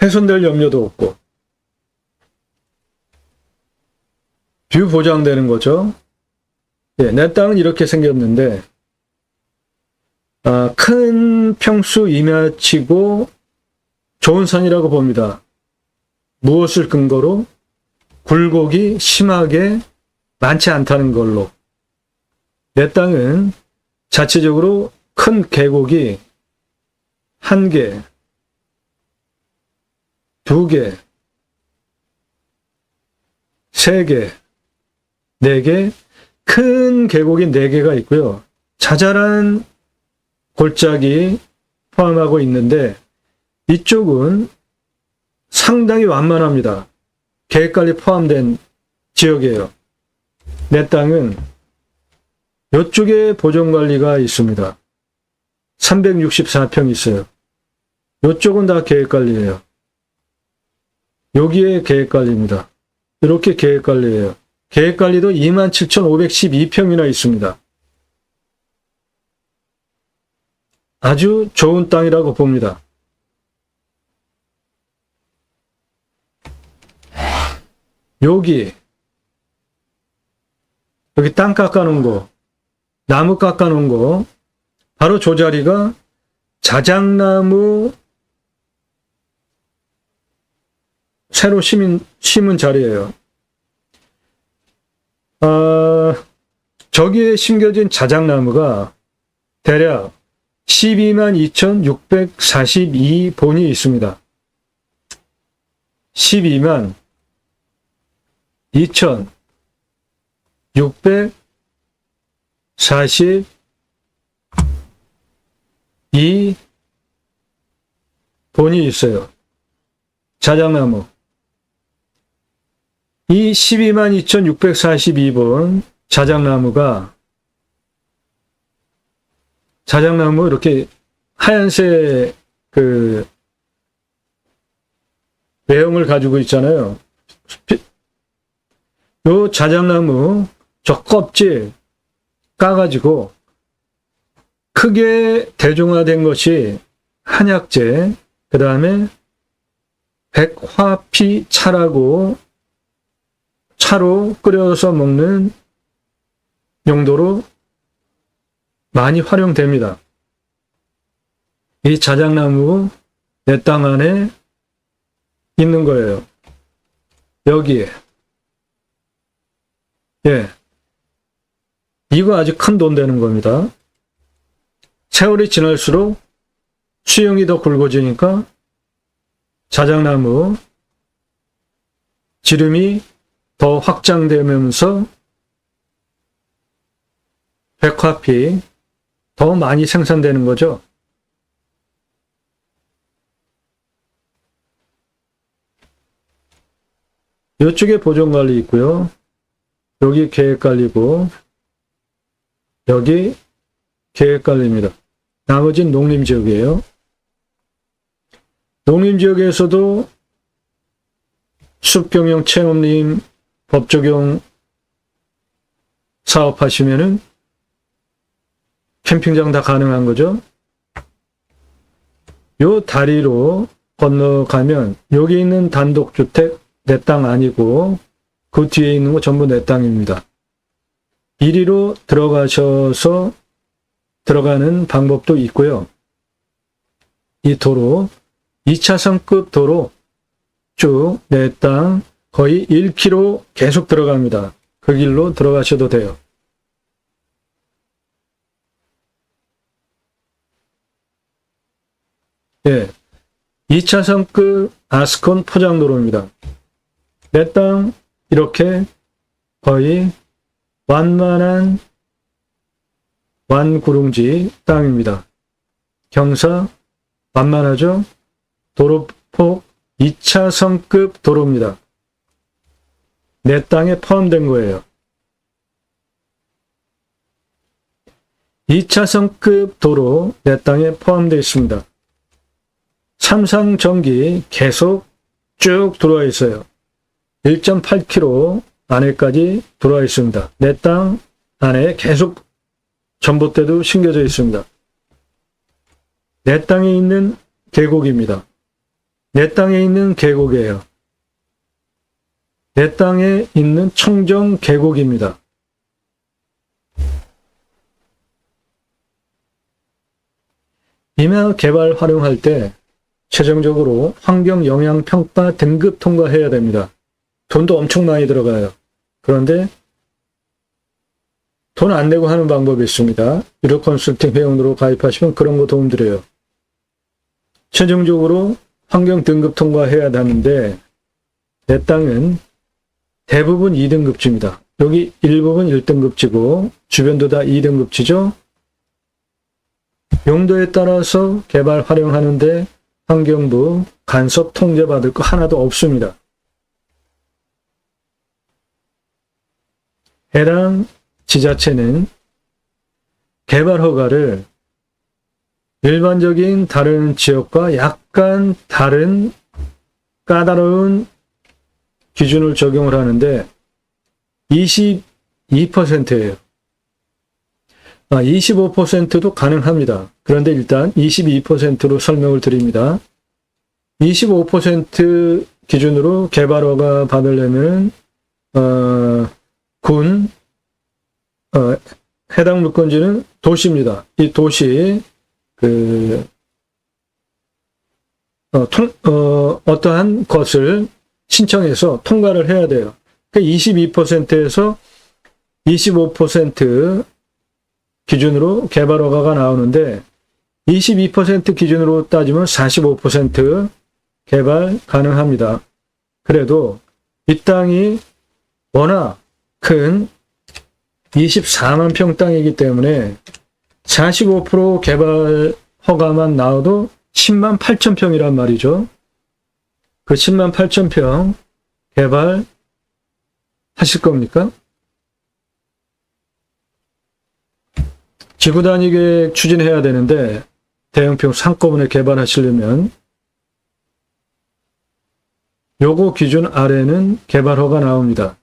훼손될 염려도 없고. 뷰 보장되는 거죠. 예, 내 땅은 이렇게 생겼는데, 큰 평수 임야치고 좋은 산이라고 봅니다. 무엇을 근거로? 굴곡이 심하게 많지 않다는 걸로. 내 땅은 자체적으로 큰 계곡이 1개, 2개, 3개, 4개, 큰 계곡이 4개가 있고요. 자잘한 골짜기 포함하고 있는데 이쪽은 상당히 완만합니다. 계획관리 포함된 지역이에요. 내 땅은 이쪽에 보존관리가 있습니다. 364평 있어요. 이쪽은 다 계획관리예요. 여기에 계획관리입니다. 이렇게 계획관리예요. 계획관리도 27,512평이나 있습니다. 아주 좋은 땅이라고 봅니다. 여기 땅 깎아놓은 거, 나무 깎아놓은 거, 바로 저 자리가 자작나무 새로 심은 자리예요. 저기에 심겨진 자작나무가 대략 122,642본이 있습니다. 122,642 본이 있어요. 자작나무. 이 122,642본 자작나무 이렇게 하얀색 그 외형을 가지고 있잖아요. 요 자작나무 저 껍질 까가지고 크게 대중화된 것이 한약재, 그 다음에 백화피 차라고 차로 끓여서 먹는 용도로 많이 활용됩니다. 이 자작나무 내 땅 안에 있는 거예요. 여기에. 예. 이거 아주 큰 돈 되는 겁니다. 세월이 지날수록 수영이 더 굵어지니까 자작나무 지름이 더 확장되면서 백화피 더 많이 생산되는 거죠. 이쪽에 보존관리 있고요. 여기 계획관리고 여기 계획관리입니다. 나머지는 농림지역이에요. 농림지역에서도 숲경영 체험림 법적용 사업하시면은 캠핑장 다 가능한 거죠. 요 다리로 건너가면 여기 있는 단독주택 내 땅 아니고 그 뒤에 있는 거 전부 내 땅입니다. 이리로 들어가셔서 들어가는 방법도 있고요. 이 도로 2차선급 도로 쭉 내 땅 거의 1km 계속 들어갑니다. 그 길로 들어가셔도 돼요. 예, 2차선급 아스콘 포장도로입니다. 내 땅 이렇게 거의 완만한 완구릉지 땅입니다. 경사 완만하죠? 도로폭 2차선급 도로입니다. 내 땅에 포함된 거예요. 2차선급 도로 내 땅에 포함되어 있습니다. 삼상전기 계속 쭉 들어와 있어요. 1.8km 안에까지 들어와 있습니다. 내 땅 안에 계속 전봇대도 심겨져 있습니다. 내 땅에 있는 계곡입니다. 내 땅에 있는 계곡이에요. 내 땅에 있는 청정 계곡입니다. 임야 개발 활용할 때 최종적으로 환경영향평가 등급 통과해야 됩니다. 돈도 엄청 많이 들어가요. 그런데 돈 안 내고 하는 방법이 있습니다. 유료 컨설팅 회원으로 가입하시면 그런 거 도움 드려요. 최종적으로 환경 등급 통과해야 하는데 내 땅은 대부분 2등급지입니다. 여기 일부분 1등급지고 주변도 다 2등급지죠. 용도에 따라서 개발 활용하는데 환경부 간섭 통제받을 거 하나도 없습니다. 해당 지자체는 개발 허가를 일반적인 다른 지역과 약간 다른 까다로운 기준을 적용을 하는데 22%예요. 25%도 가능합니다. 그런데 일단 22%로 설명을 드립니다. 25% 기준으로 개발 허가 받으려면 해당 물건지는 도시입니다. 이 도시 어떠한 것을 신청해서 통과를 해야 돼요. 그 22%에서 25% 기준으로 개발 허가가 나오는데 22% 기준으로 따지면 45% 개발 가능합니다. 그래도 이 땅이 워낙 큰 24만 평 땅이기 때문에 45% 개발 허가만 나와도 10만 8천 평이란 말이죠. 그 10만 8천 평 개발 하실 겁니까? 지구 단위 계획 추진해야 되는데 대형평 한꺼번에 개발하시려면 요거 기준 아래는 개발 허가 나옵니다.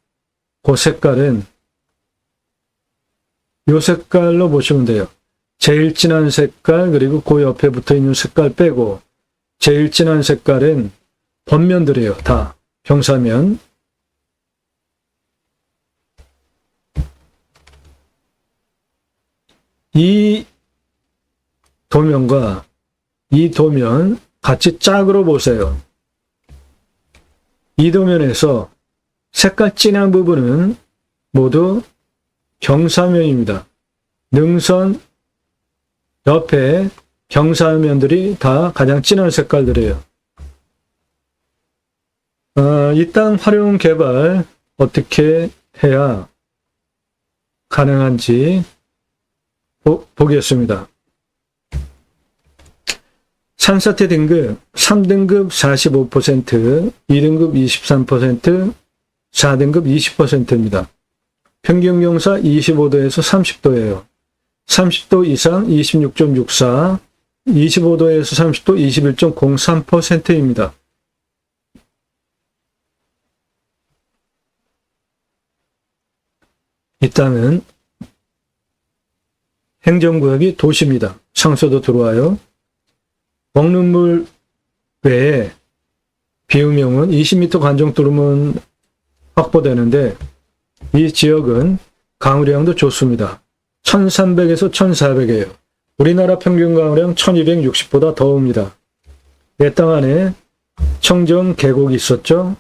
그 색깔은 요 색깔로 보시면 돼요. 제일 진한 색깔 그리고 그 옆에 붙어있는 색깔 빼고 제일 진한 색깔은 번면들이에요. 다 경사면. 이 도면과 이 도면 같이 짝으로 보세요. 이 도면에서 색깔 진한 부분은 모두 경사면입니다. 능선 옆에 경사면들이 다 가장 진한 색깔들이에요. 이 땅 활용 개발 어떻게 해야 가능한지 보겠습니다. 산사태 등급 3등급 45%, 2등급 23%, 4등급 20%입니다. 평균 경사 25도에서 30도예요. 30도 이상 26.64, 25도에서 30도 21.03%입니다. 이 땅은 행정구역이 도시입니다. 상수도 들어와요. 먹는 물 외에 비움용은 20m 관정 뚫으면 확보되는데 이 지역은 강우량도 좋습니다. 1300에서 1400이에요. 우리나라 평균 강우량 1260보다 더웁니다. 내 땅 안에 청정 계곡이 있었죠.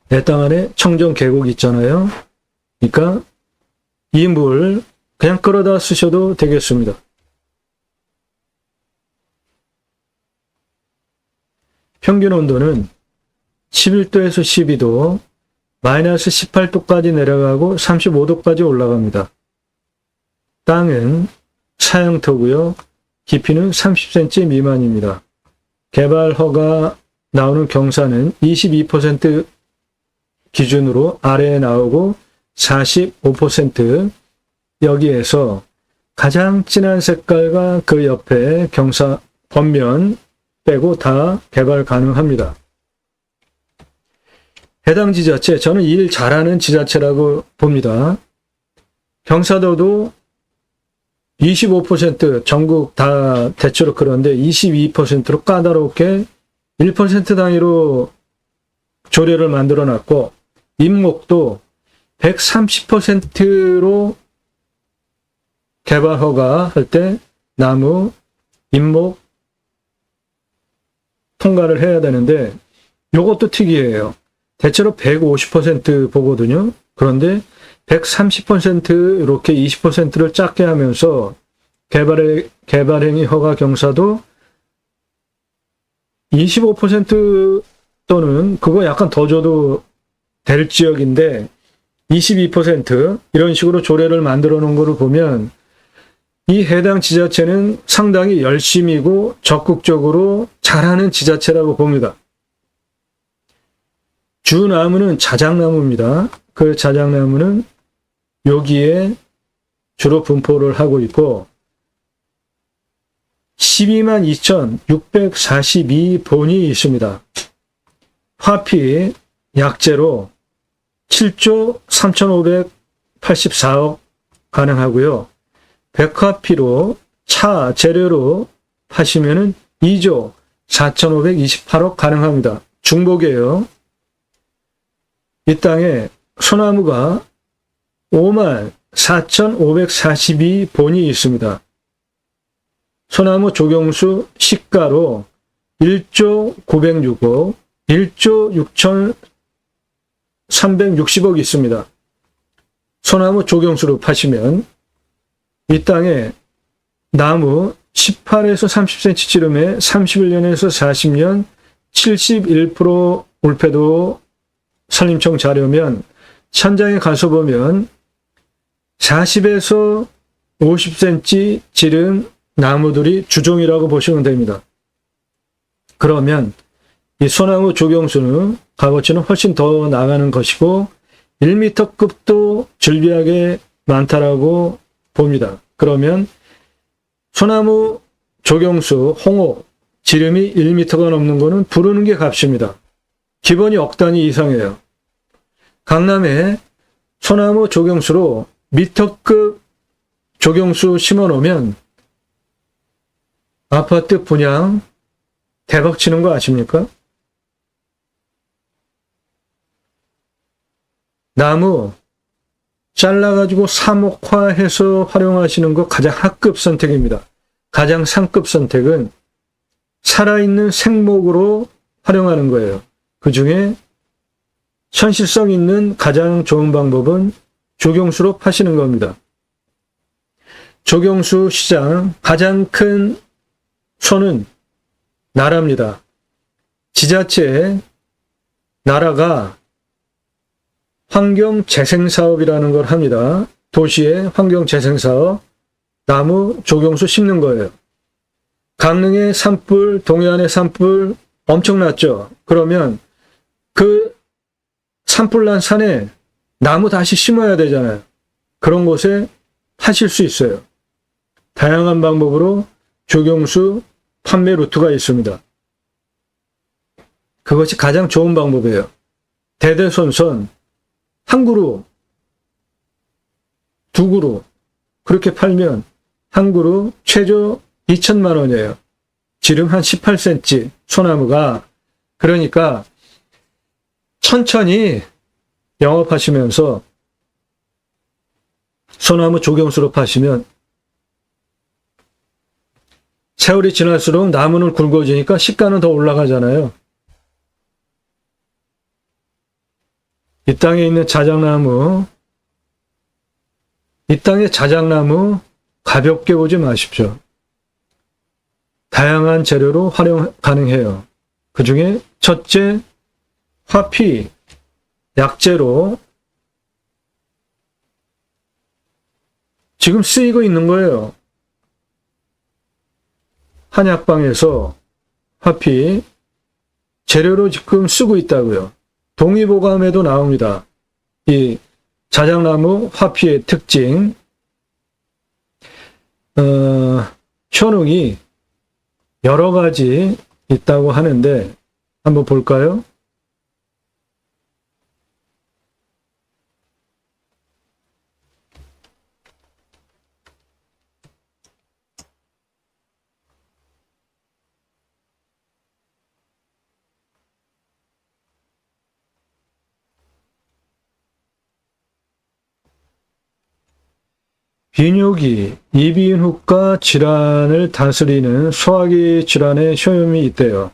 내 땅 안에 청정 계곡이 있잖아요. 그러니까 이 물 그냥 끌어다 쓰셔도 되겠습니다. 평균 온도는 11도에서 12도, 마이너스 18도까지 내려가고 35도까지 올라갑니다. 땅은 사형터고요. 깊이는 30cm 미만입니다. 개발 허가 나오는 경사는 22% 기준으로 아래에 나오고 45% 여기에서 가장 진한 색깔과 그 옆에 경사 번면 빼고 다 개발 가능합니다. 해당 지자체, 저는 일 잘하는 지자체라고 봅니다. 경사도도 25% 전국 다 대체로 그런데 22%로 까다롭게 1% 단위로 조례를 만들어 놨고 임목도 130%로 개발 허가 할 때 나무, 임목 통과를 해야 되는데 요것도 특이해요. 대체로 150% 보거든요. 그런데 130% 이렇게 20%를 작게 하면서 개발행위 허가 경사도 25% 또는 그거 약간 더 줘도 될 지역인데 22% 이런 식으로 조례를 만들어 놓은 거를 보면 이 해당 지자체는 상당히 열심이고 적극적으로 잘하는 지자체라고 봅니다. 주나무는 자작나무입니다. 그 자작나무는 여기에 주로 분포를 하고 있고 122,642본이 있습니다. 화피 약재로 7조 3,584억 가능하고요. 백화피로 차 재료로 파시면은 2조 4,528억 가능합니다. 중복이에요. 이 땅에 소나무가 54,542본이 있습니다. 소나무 조경수 시가로 1조 906억, 1조 6,360억 있습니다. 소나무 조경수로 파시면 이 땅에 나무 18에서 30cm 지름에 31년에서 40년 71% 올패도 산림청 자료면 현장에 가서 보면 40에서 50cm 지름 나무들이 주종이라고 보시면 됩니다. 그러면 이 소나무 조경수는 값어치는 훨씬 더 나가는 것이고 1m급도 즐비하게 많다라고 봅니다. 그러면 소나무 조경수 홍옥 지름이 1m가 넘는 거는 부르는 게 값입니다. 기본이 억 단위 이상이에요. 강남에 소나무 조경수로 미터급 조경수 심어 놓으면 아파트 분양 대박 치는 거 아십니까? 나무 잘라가지고 사목화해서 활용하시는 거 가장 하급 선택입니다. 가장 상급 선택은 살아있는 생목으로 활용하는 거예요. 그 중에 현실성 있는 가장 좋은 방법은 조경수로 파시는 겁니다. 조경수 시장 가장 큰 손은 나라입니다. 지자체, 나라가 환경재생사업이라는 걸 합니다. 도시의 환경재생사업, 나무 조경수 심는 거예요. 강릉의 산불, 동해안의 산불 엄청났죠. 그러면 그 산불 난 산에 나무 다시 심어야 되잖아요. 그런 곳에 하실 수 있어요. 다양한 방법으로 조경수 판매 루트가 있습니다. 그것이 가장 좋은 방법이에요. 대대손손 한 그루, 두 그루 그렇게 팔면 한 그루 최저 2천만 원이에요. 지름 한 18cm 소나무가. 그러니까 천천히 영업하시면서 소나무 조경수로 파시면 세월이 지날수록 나무는 굵어지니까 시가는 더 올라가잖아요. 이 땅에 있는 자작나무, 이 땅의 자작나무 가볍게 보지 마십시오. 다양한 재료로 활용 가능해요. 그 중에 첫째, 화피, 약재로 지금 쓰이고 있는 거예요. 한약방에서 화피 재료로 지금 쓰고 있다고요. 동의보감에도 나옵니다. 이 자작나무 화피의 특징, 효능이 여러 가지 있다고 하는데 한번 볼까요? 비뇨기, 이비인후과 질환을 다스리는 소화기 질환에 효험이 있대요.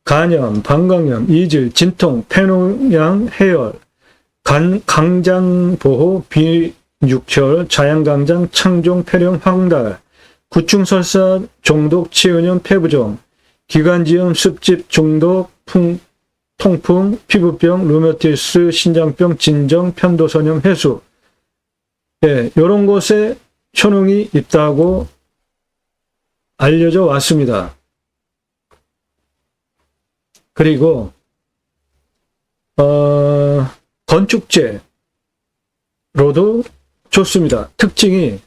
간염, 방광염, 이질, 진통, 폐농양, 해열, 강장보호, 비육혈, 자양강장, 창종, 폐렴, 황달, 구충설사, 종독, 치은염, 폐부종, 기관지염, 습집, 중독, 통풍, 피부병, 루마티스, 신장병, 진정, 편도선염, 해수. 예, 이런 것에 효능이 있다고 알려져 왔습니다. 그리고 건축재로도 좋습니다. 특징이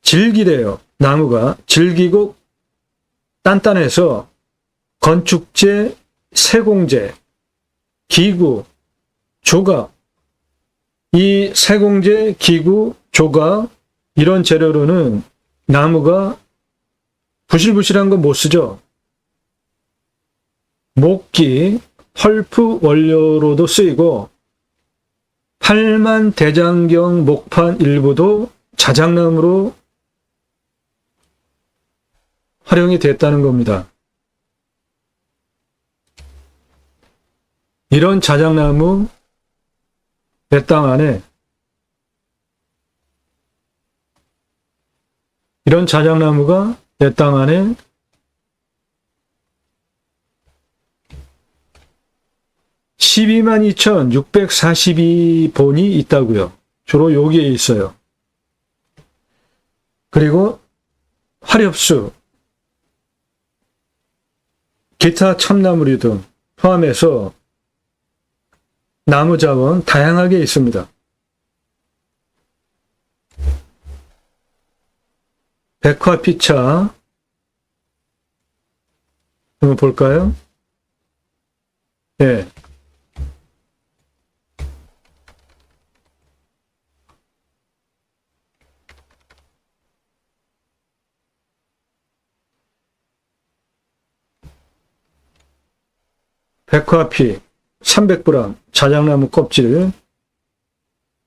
질기래요. 나무가 질기고 단단해서 건축재, 세공재, 기구, 조각, 이 세공재, 기구, 조각 이런 재료로는 나무가 부실부실한 거 못 쓰죠. 목기, 펄프 원료로도 쓰이고 팔만대장경 목판 일부도 자작나무로 활용이 됐다는 겁니다. 이런 자작나무 내 땅 안에 이런 자작나무가 내 땅 안에 122,642본이 있다고요. 주로 여기에 있어요. 그리고 화렵수, 기타 참나무류 등 포함해서 나무 자원 다양하게 있습니다. 백화피차 한번 볼까요? 예. 백화피 300g, 자작나무 껍질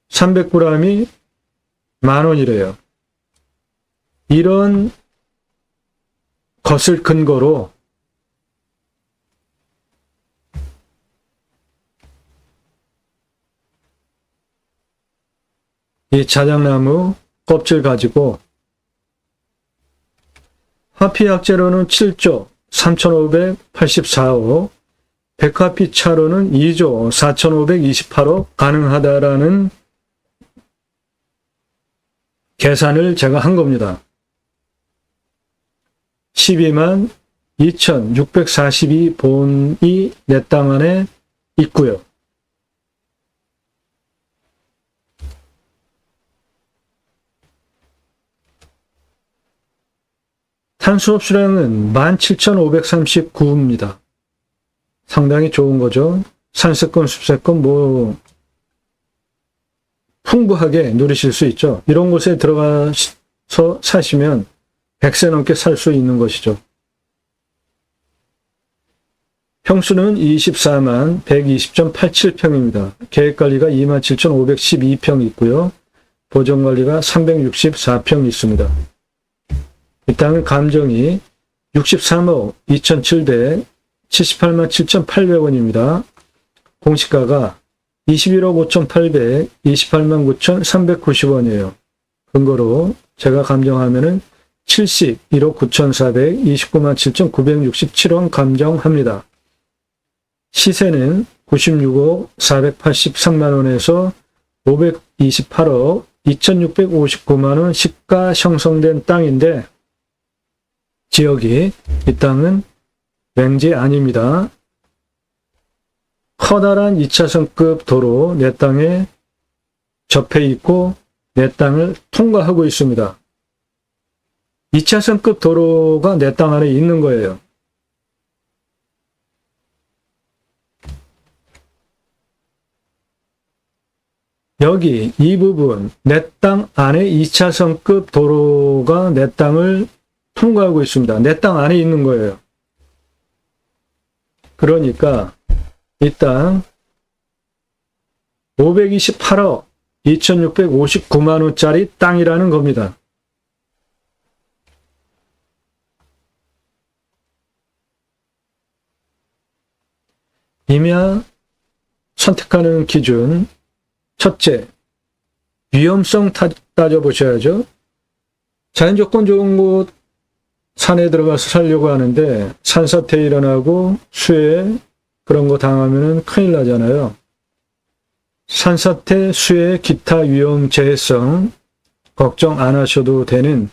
300g이 10,000원이래요. 이런 것을 근거로 이 자작나무 껍질 가지고 화피약재로는 7조 3,584억, 백화피 차로는 2조 4,528억 가능하다라는 계산을 제가 한 겁니다. 122,642본이 내 땅 안에 있고요. 탄수 흡수량은 17,539입니다. 상당히 좋은 거죠. 산세권, 숲세권 풍부하게 누리실 수 있죠. 이런 곳에 들어가서 사시면 100세 넘게 살 수 있는 것이죠. 평수는 24만 120.87평입니다. 계획관리가 27,512평 있고요. 보존관리가 364평 있습니다. 이 땅은 감정이 63억 2,778만 7,800원입니다. 공시가가 21억 5,800, 28만 9,390원이에요. 근거로 제가 감정하면은 71억 9,400, 29만 7,967원 감정합니다. 시세는 96억 483만 원에서 528억 2,659만 원 시가 형성된 땅인데 지역이 이 땅은 맹지 아닙니다. 커다란 2차선급 도로 내 땅에 접해 있고 내 땅을 통과하고 있습니다. 2차선급 도로가 내 땅 안에 있는 거예요. 여기 이 부분 내 땅 안에 2차선급 도로가 내 땅을 통과하고 있습니다. 내 땅 안에 있는 거예요. 그러니까 이 땅 528억 2,659만 원짜리 땅이라는 겁니다. 임야 선택하는 기준, 첫째, 위험성 따져보셔야죠. 자연조건 좋은 곳 산에 들어가서 살려고 하는데 산사태 일어나고 수해 그런 거 당하면 큰일 나잖아요. 산사태, 수해, 기타 위험 재해성 걱정 안 하셔도 되는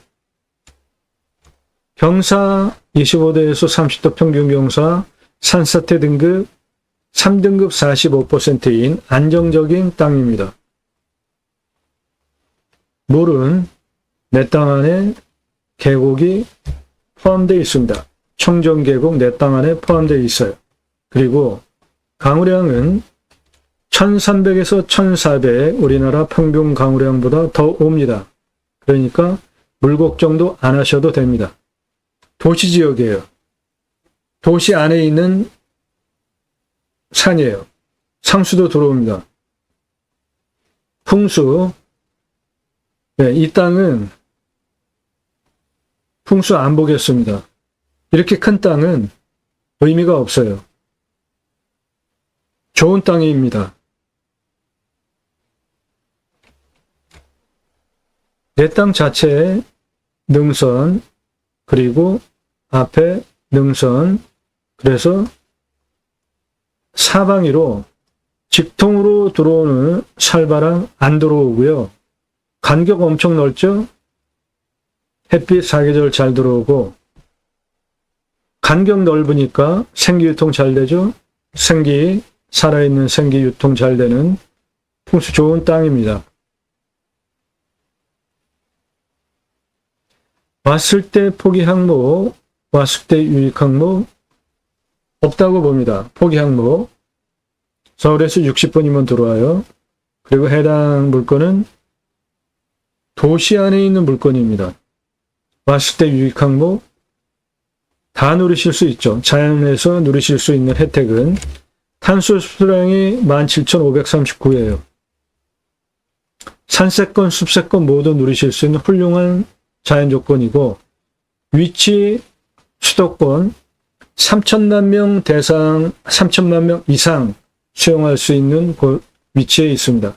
경사 25도에서 30도 평균 경사, 산사태 등급 3등급 45%인 안정적인 땅입니다. 물은 내 땅 안에 계곡이 포함되어 있습니다. 청정계곡 내 땅 안에 포함되어 있어요. 그리고 강우량은 1300에서 1400 우리나라 평균 강우량보다 더 옵니다. 그러니까 물 걱정도 안 하셔도 됩니다. 도시지역이에요. 도시 안에 있는 산이에요. 상수도 들어옵니다. 풍수, 네, 이 땅은 풍수 안 보겠습니다. 이렇게 큰 땅은 의미가 없어요. 좋은 땅입니다. 내 땅 자체에 능선, 그리고 앞에 능선, 그래서 사방위로 직통으로 들어오는 살바람 안 들어오고요. 간격 엄청 넓죠? 햇빛 사계절 잘 들어오고, 간격 넓으니까 생기 유통 잘 되죠? 살아있는 생기 유통 잘 되는 풍수 좋은 땅입니다. 왔을 때 포기 항목, 왔을 때 유익 항목 없다고 봅니다. 포기 항목. 서울에서 60분이면 들어와요. 그리고 해당 물건은 도시 안에 있는 물건입니다. 왔을 때 유익 항목 다 누리실 수 있죠. 자연에서 누리실 수 있는 혜택은 탄소 수량이 17,539예요. 산세권, 숲세권 모두 누리실 수 있는 훌륭한 자연 조건이고, 위치 수도권 3천만 명 대상 3천만 명 이상 수용할 수 있는 곳 위치에 있습니다.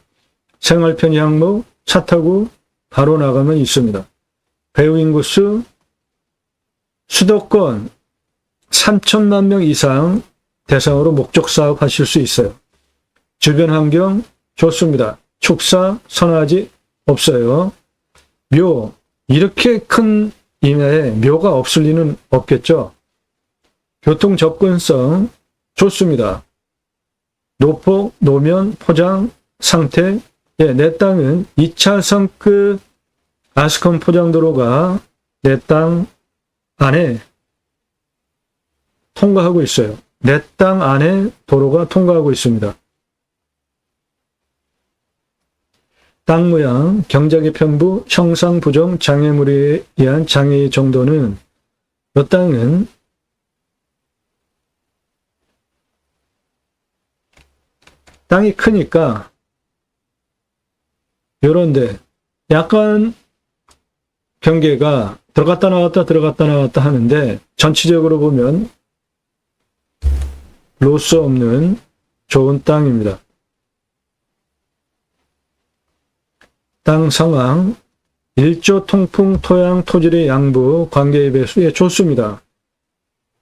생활 편의 항목 차 타고 바로 나가면 있습니다. 배후 인구수 수도권 3천만 명 이상 대상으로 목적 사업 하실 수 있어요. 주변 환경 좋습니다. 축사, 선화지 없어요. 묘, 이렇게 큰 임야에 묘가 없을 리는 없겠죠. 교통 접근성 좋습니다. 노폭, 노면, 포장 상태, 내 땅은 2차선급 아스콘 포장도로가 내 땅 안에 통과하고 있어요. 내 땅 안에 도로가 통과하고 있습니다. 땅 모양, 경작의 편부, 형상 부정, 장애물에 의한 장애의 정도는 이 땅은 땅이 크니까 요런데 약간 경계가 들어갔다 나왔다 하는데 전체적으로 보면 로스 없는 좋은 땅입니다. 땅 상황, 일조 통풍, 토양, 토질의 양부, 관계의 배수, 좋습니다.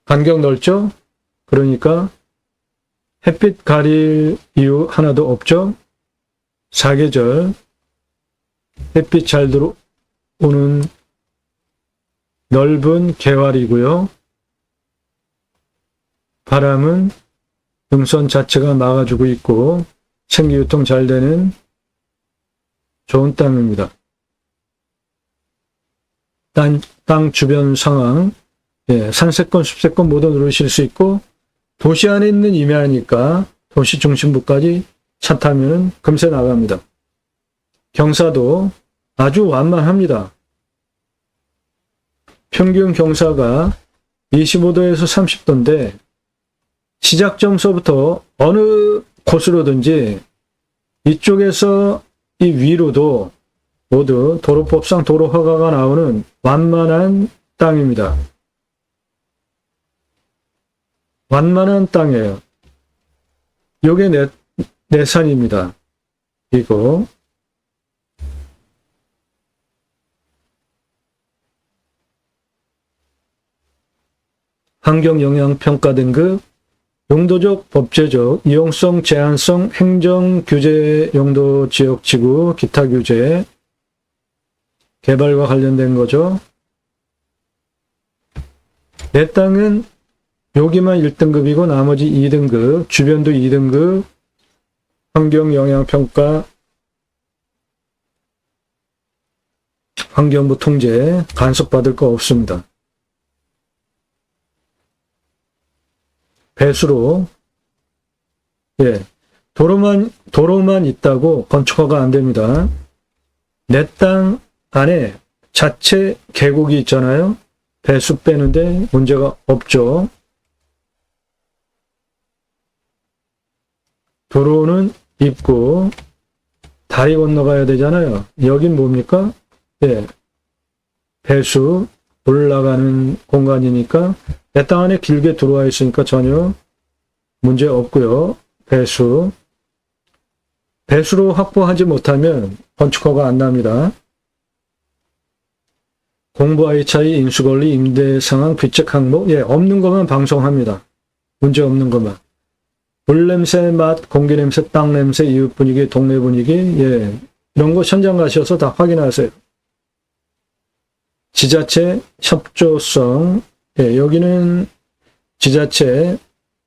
간격 넓죠? 그러니까 햇빛 가릴 이유 하나도 없죠? 사계절, 햇빛 잘 들어오는 넓은 개활이고요. 바람은 능선 자체가 막아주고 있고 생기유통 잘 되는 좋은 땅입니다. 땅 주변 상황, 산세권, 숲세권 모두 누르실 수 있고 도시 안에 있는 임야니까 도시 중심부까지 차 타면 금세 나갑니다. 경사도 아주 완만합니다. 평균 경사가 25도에서 30도인데 시작점서부터 어느 곳으로든지 이쪽에서 이 위로도 모두 도로법상 도로 허가가 나오는 완만한 땅입니다. 완만한 땅이에요. 요게 내 산입니다. 이거 환경영향평가 등급, 용도적, 법제적, 이용성, 제한성, 행정, 규제, 용도, 지역, 지구, 기타 규제, 개발과 관련된 거죠. 내 땅은 여기만 1등급이고 나머지 2등급, 주변도 2등급, 환경영향평가, 환경부 통제, 간섭받을 거 없습니다. 배수로, 도로만 있다고 건축허가 안 됩니다. 내 땅 안에 자체 계곡이 있잖아요. 배수 빼는데 문제가 없죠. 도로는 있고 다리 건너가야 되잖아요. 여긴 뭡니까? 배수 올라가는 공간이니까 내 땅 안에 길게 들어와 있으니까 전혀 문제 없고요. 배수로 확보하지 못하면 건축허가 안 납니다. 공부와의 차이, 인수권리, 임대상황, 귀책 항목, 예, 없는 것만 방송합니다. 문제 없는 것만. 물냄새, 맛, 공기 냄새, 땅 냄새, 이웃 분위기, 동네 분위기, 예, 이런 거 현장 가셔서 다 확인하세요. 지자체 협조성, 예, 여기는 지자체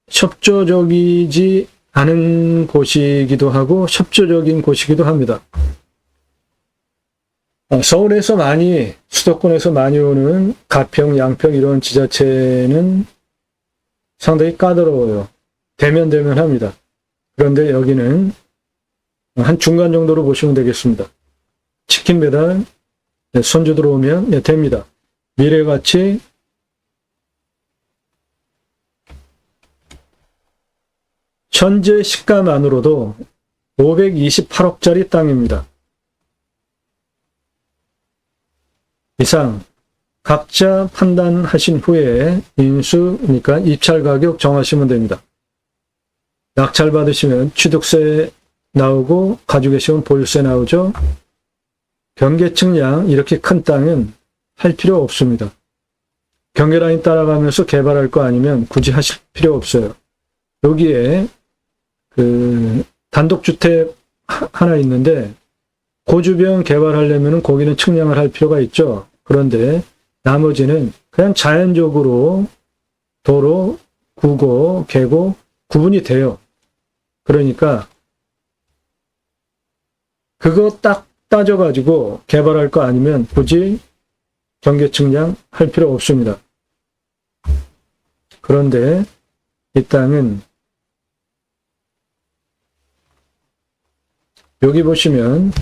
협조적이지 않은 곳이기도 하고 협조적인 곳이기도 합니다. 서울에서 많이, 수도권에서 많이 오는 가평, 양평 이런 지자체는 상당히 까다로워요. 대면합니다. 그런데 여기는 한 중간 정도로 보시면 되겠습니다. 치킨 배달, 손주 들어오면 됩니다. 미래가치 현재 시가만으로도 528억짜리 땅입니다. 이상 각자 판단하신 후에 인수, 그러니까 입찰 가격 정하시면 됩니다. 낙찰 받으시면 취득세 나오고 가지고 계시면 보유세 나오죠. 경계측량 이렇게 큰 땅은 할 필요 없습니다. 경계라인 따라가면서 개발할 거 아니면 굳이 하실 필요 없어요. 여기에 그 단독주택 하나 있는데 그 주변 개발하려면 거기는 측량을 할 필요가 있죠. 그런데 나머지는 그냥 자연적으로 도로, 구고, 계곡 구분이 돼요. 그러니까 그거 딱 따져가지고 개발할 거 아니면 굳이 경계 측량 할 필요 없습니다. 그런데 이 땅은 여기 보시면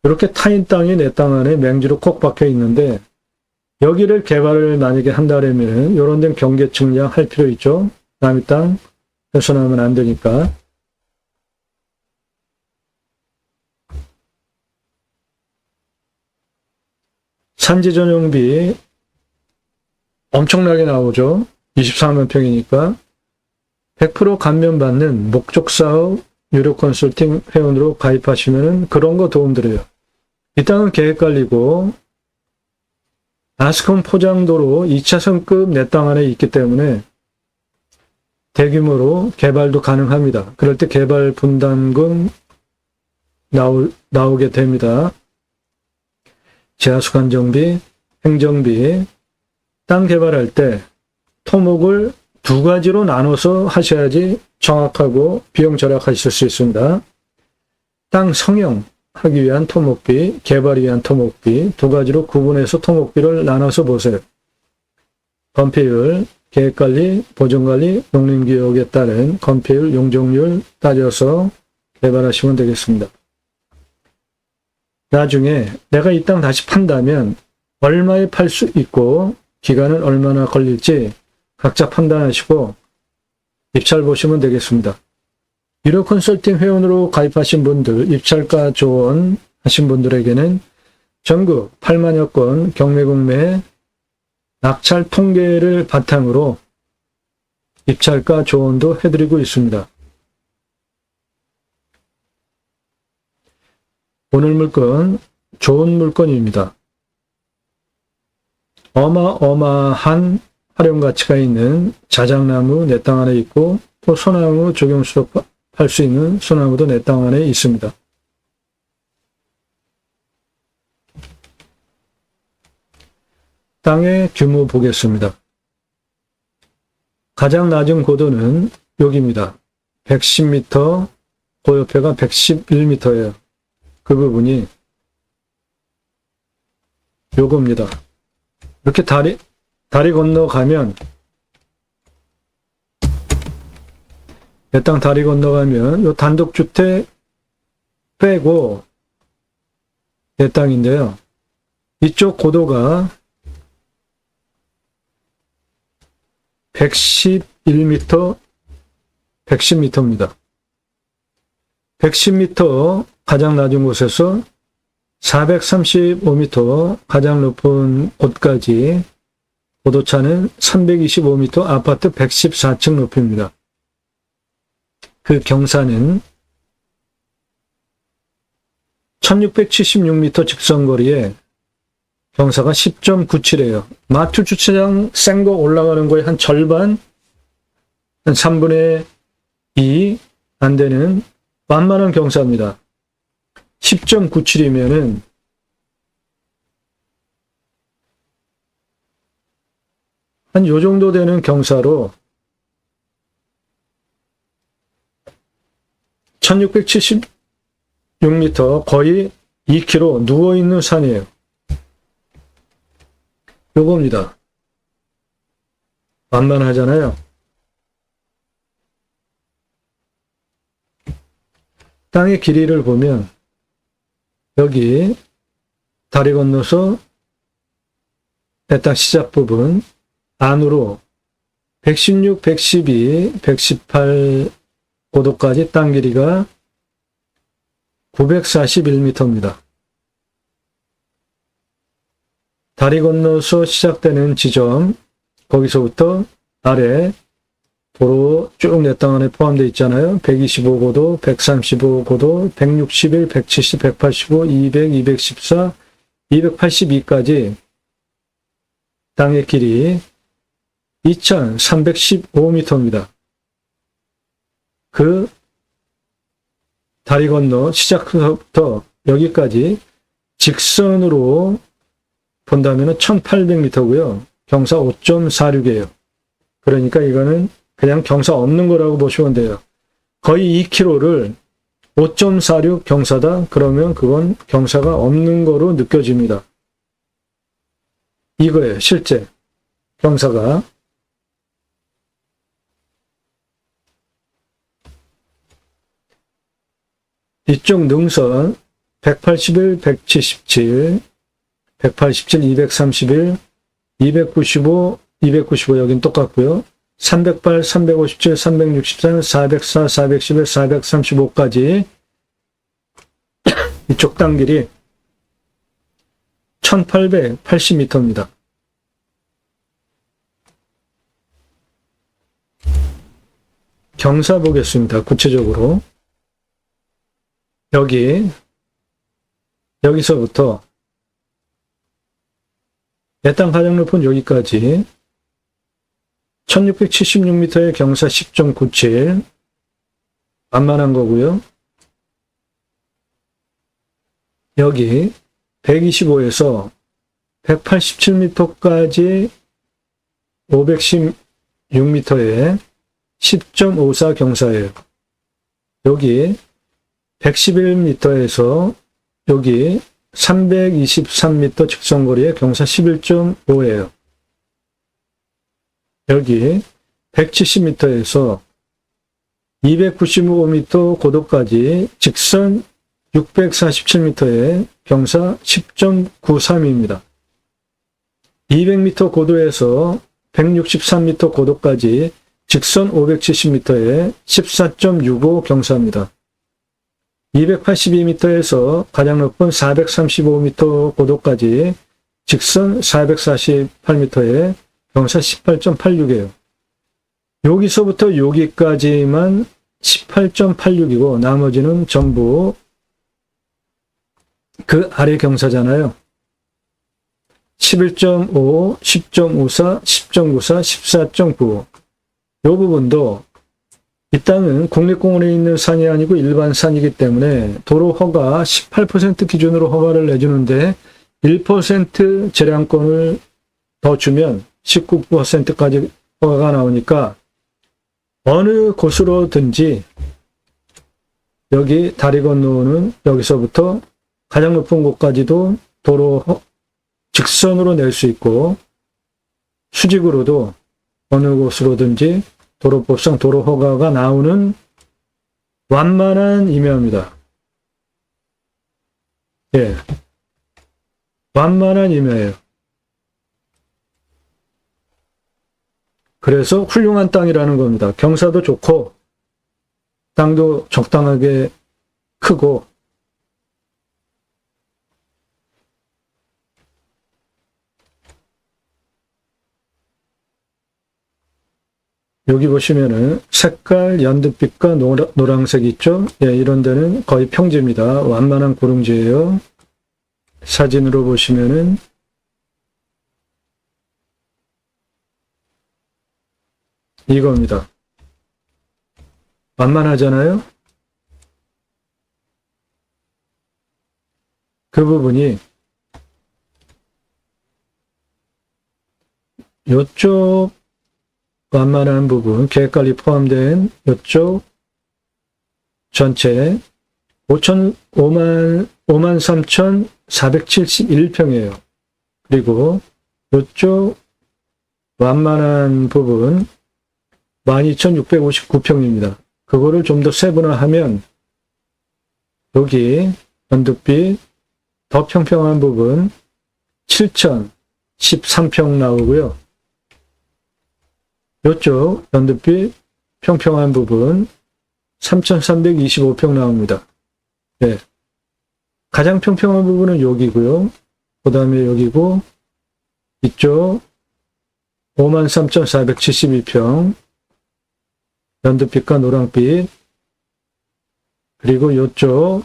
이렇게 타인 땅이 내 땅 안에 맹지로 콕 박혀 있는데 여기를 개발을 만약에 한다면 이런 데는 경계 측량 할 필요 있죠. 남의 땅 훼손하면 안 되니까. 산지 전용비 엄청나게 나오죠. 24만 평이니까 100% 감면받는 목적사업 유료 컨설팅 회원으로 가입하시면 그런 거 도움드려요. 이 땅은 계획관리고 아스콘 포장도로 2차선급 내 땅 안에 있기 때문에 대규모로 개발도 가능합니다. 그럴 때 개발 분담금 나오게 됩니다. 제하수 관정비, 행정비, 땅 개발할 때 토목을 두 가지로 나눠서 하셔야지 정확하고 비용 절약하실 수 있습니다. 땅 성형하기 위한 토목비, 개발을 위한 토목비 두 가지로 구분해서 토목비를 나눠서 보세요. 건폐율, 계획관리, 보존관리, 농림기록에 따른 건폐율, 용적률 따져서 개발하시면 되겠습니다. 나중에 내가 이 땅 다시 판다면 얼마에 팔 수 있고 기간은 얼마나 걸릴지 각자 판단하시고 입찰 보시면 되겠습니다. 유료 컨설팅 회원으로 가입하신 분들, 입찰가 조언하신 분들에게는 전국 8만여 건 경매공매 낙찰 통계를 바탕으로 입찰가 조언도 해드리고 있습니다. 오늘 물건, 좋은 물건입니다. 어마어마한 활용 가치가 있는 자작나무 내 땅 안에 있고 또 소나무 조경수도 팔 수 있는 소나무도 내 땅 안에 있습니다. 땅의 규모 보겠습니다. 가장 낮은 고도는 여기입니다. 110m, 그 옆에가 111m예요. 그 부분이 요겁니다. 이렇게 다리 건너가면 내 땅 다리 건너가면 요 단독주택 빼고 내 땅인데요. 이쪽 고도가 111m, 110m입니다. 110m 가장 낮은 곳에서 435m 가장 높은 곳까지 고도차는 325m 아파트 114층 높이입니다. 그 경사는 1676m 직선거리에 경사가 10.97이에요. 마투 주차장 센 거 올라가는 거의 한 절반, 한 3분의 2 안 되는 완만한 경사입니다. 10.97이면은 한 요 정도 되는 경사로 1676m, 거의 2km 누워있는 산이에요. 요겁니다. 완만하잖아요. 땅의 길이를 보면 여기 다리 건너서 내 땅 시작 부분 안으로 116, 112, 118 고도까지 땅 길이가 941m입니다. 다리 건너서 시작되는 지점, 거기서부터 아래 도로 쭉 내 땅 안에 포함되어 있잖아요. 125고도, 135고도, 161, 170, 185, 200, 214, 282까지 땅의 길이 2315m입니다. 그 다리 건너 시작부터 여기까지 직선으로 본다면 1800m고요. 경사 5.46이에요. 그러니까 이거는 그냥 경사 없는 거라고 보시면 돼요. 거의 2km를 5.46 경사다? 그러면 그건 경사가 없는 거로 느껴집니다. 이거예요. 실제 경사가. 이쪽 능선 181, 177, 187, 231, 295, 295 여긴 똑같고요. 308, 357, 363, 404, 411, 435까지 이쪽 땅 길이 1880m입니다. 경사 보겠습니다. 구체적으로. 여기서부터 내 땅 가장 높은 여기까지 1676m의 경사 10.97 만만한 거고요. 여기 125에서 187m까지 516m의 10.54 경사예요. 여기 111m에서 여기 323m 직선거리의 경사 11.5예요. 여기 170m에서 295m 고도까지 직선 647m의 경사 10.93입니다. 200m 고도에서 163m 고도까지 직선 570m의 14.65 경사입니다. 282m에서 가장 높은 435m 고도까지 직선 448m의 경사 18.86이에요. 여기서부터 여기까지만 18.86이고 나머지는 전부 그 아래 경사잖아요. 11.5, 10.54, 10.94, 14.9. 이 부분도 이 땅은 국립공원에 있는 산이 아니고 일반 산이기 때문에 도로 허가 18% 기준으로 허가를 내주는데 1% 재량권을 더 주면 19%까지 허가가 나오니까 어느 곳으로든지 여기 다리 건너오는 여기서부터 가장 높은 곳까지도 도로 직선으로 낼 수 있고 수직으로도 어느 곳으로든지 도로법상 도로 허가가 나오는 완만한 임야입니다. 예, 완만한 임야예요. 그래서 훌륭한 땅이라는 겁니다. 경사도 좋고 땅도 적당하게 크고 여기 보시면은 색깔 연두빛과 노란색 있죠? 예, 이런 데는 거의 평지입니다. 완만한 고릉지예요. 사진으로 보시면은 이겁니다. 만만하잖아요? 그 부분이 요쪽 완만한 부분, 계획관리 포함된 요쪽 전체 53,471평이에요. 그리고 요쪽 완만한 부분 12,659평입니다. 그거를 좀 더 세분화하면 여기 연두빛 더 평평한 부분 7,013평 나오고요. 요쪽 연두빛 평평한 부분 3,325평 나옵니다. 네. 가장 평평한 부분은 여기고요. 그 다음에 여기고 이쪽 53,472평 연두빛과 노랑빛 그리고 요쪽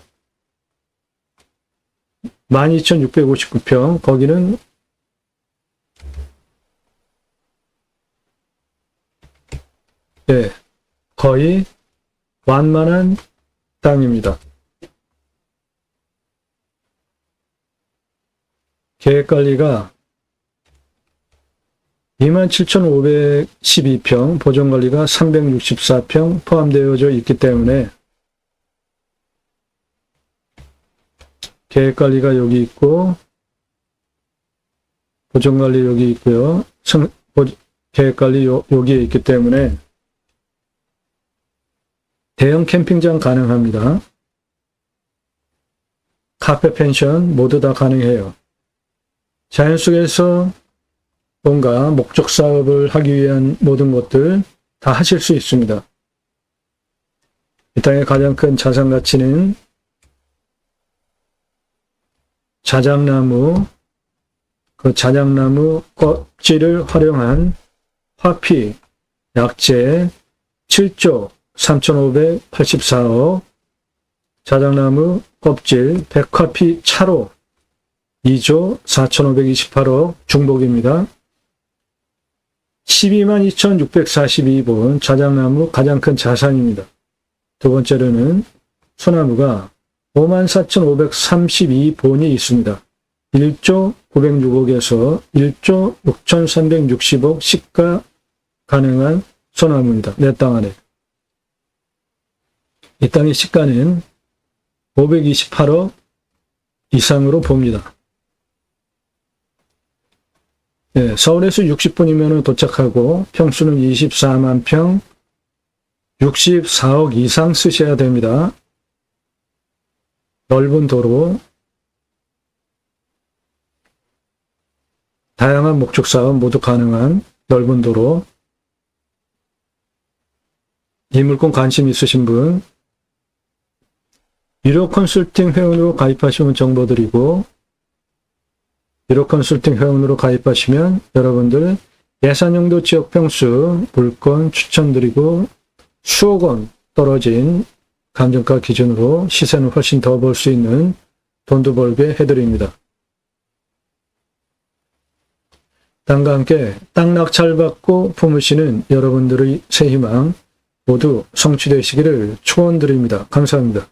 12,659평 거기는 네, 거의 완만한 땅입니다. 계획관리가 27,512평, 보존관리가 364평 포함되어져 있기 때문에 계획관리가 여기 있고 보존관리 여기 있고요. 계획관리 여기에 있기 때문에 대형 캠핑장 가능합니다. 카페 펜션 모두 다 가능해요. 자연 속에서 뭔가 목적 사업을 하기 위한 모든 것들 다 하실 수 있습니다. 이 땅의 가장 큰 자산 가치는 자작나무, 그 자작나무 껍질을 활용한 화피, 약재 7조 3,584억, 자작나무 껍질 백화피 차로 2조 4,528억 중복입니다. 122,642본 자작나무 가장 큰 자산입니다. 두 번째로는 소나무가 54,532본이 있습니다. 1조 906억에서 1조 6,360억 시가 가능한 소나무입니다. 내 땅 안에. 이 땅의 시가는 528억 이상으로 봅니다. 네, 서울에서 60분이면 도착하고 평수는 24만 평, 64억 이상 쓰셔야 됩니다. 넓은 도로, 다양한 목적 사업 모두 가능한 넓은 도로, 이 물건 관심 있으신 분, 유료 컨설팅 회원으로 가입하시면 정보 드리고, 유료 컨설팅 회원으로 가입하시면 여러분들 예산용도 지역 평수 물건 추천드리고 수억 원 떨어진 감정가 기준으로 시세는 훨씬 더 벌 수 있는 돈도 벌게 해드립니다. 땅과 함께 땅 낙찰받고 품으시는 여러분들의 새 희망 모두 성취되시기를 축원드립니다. 감사합니다.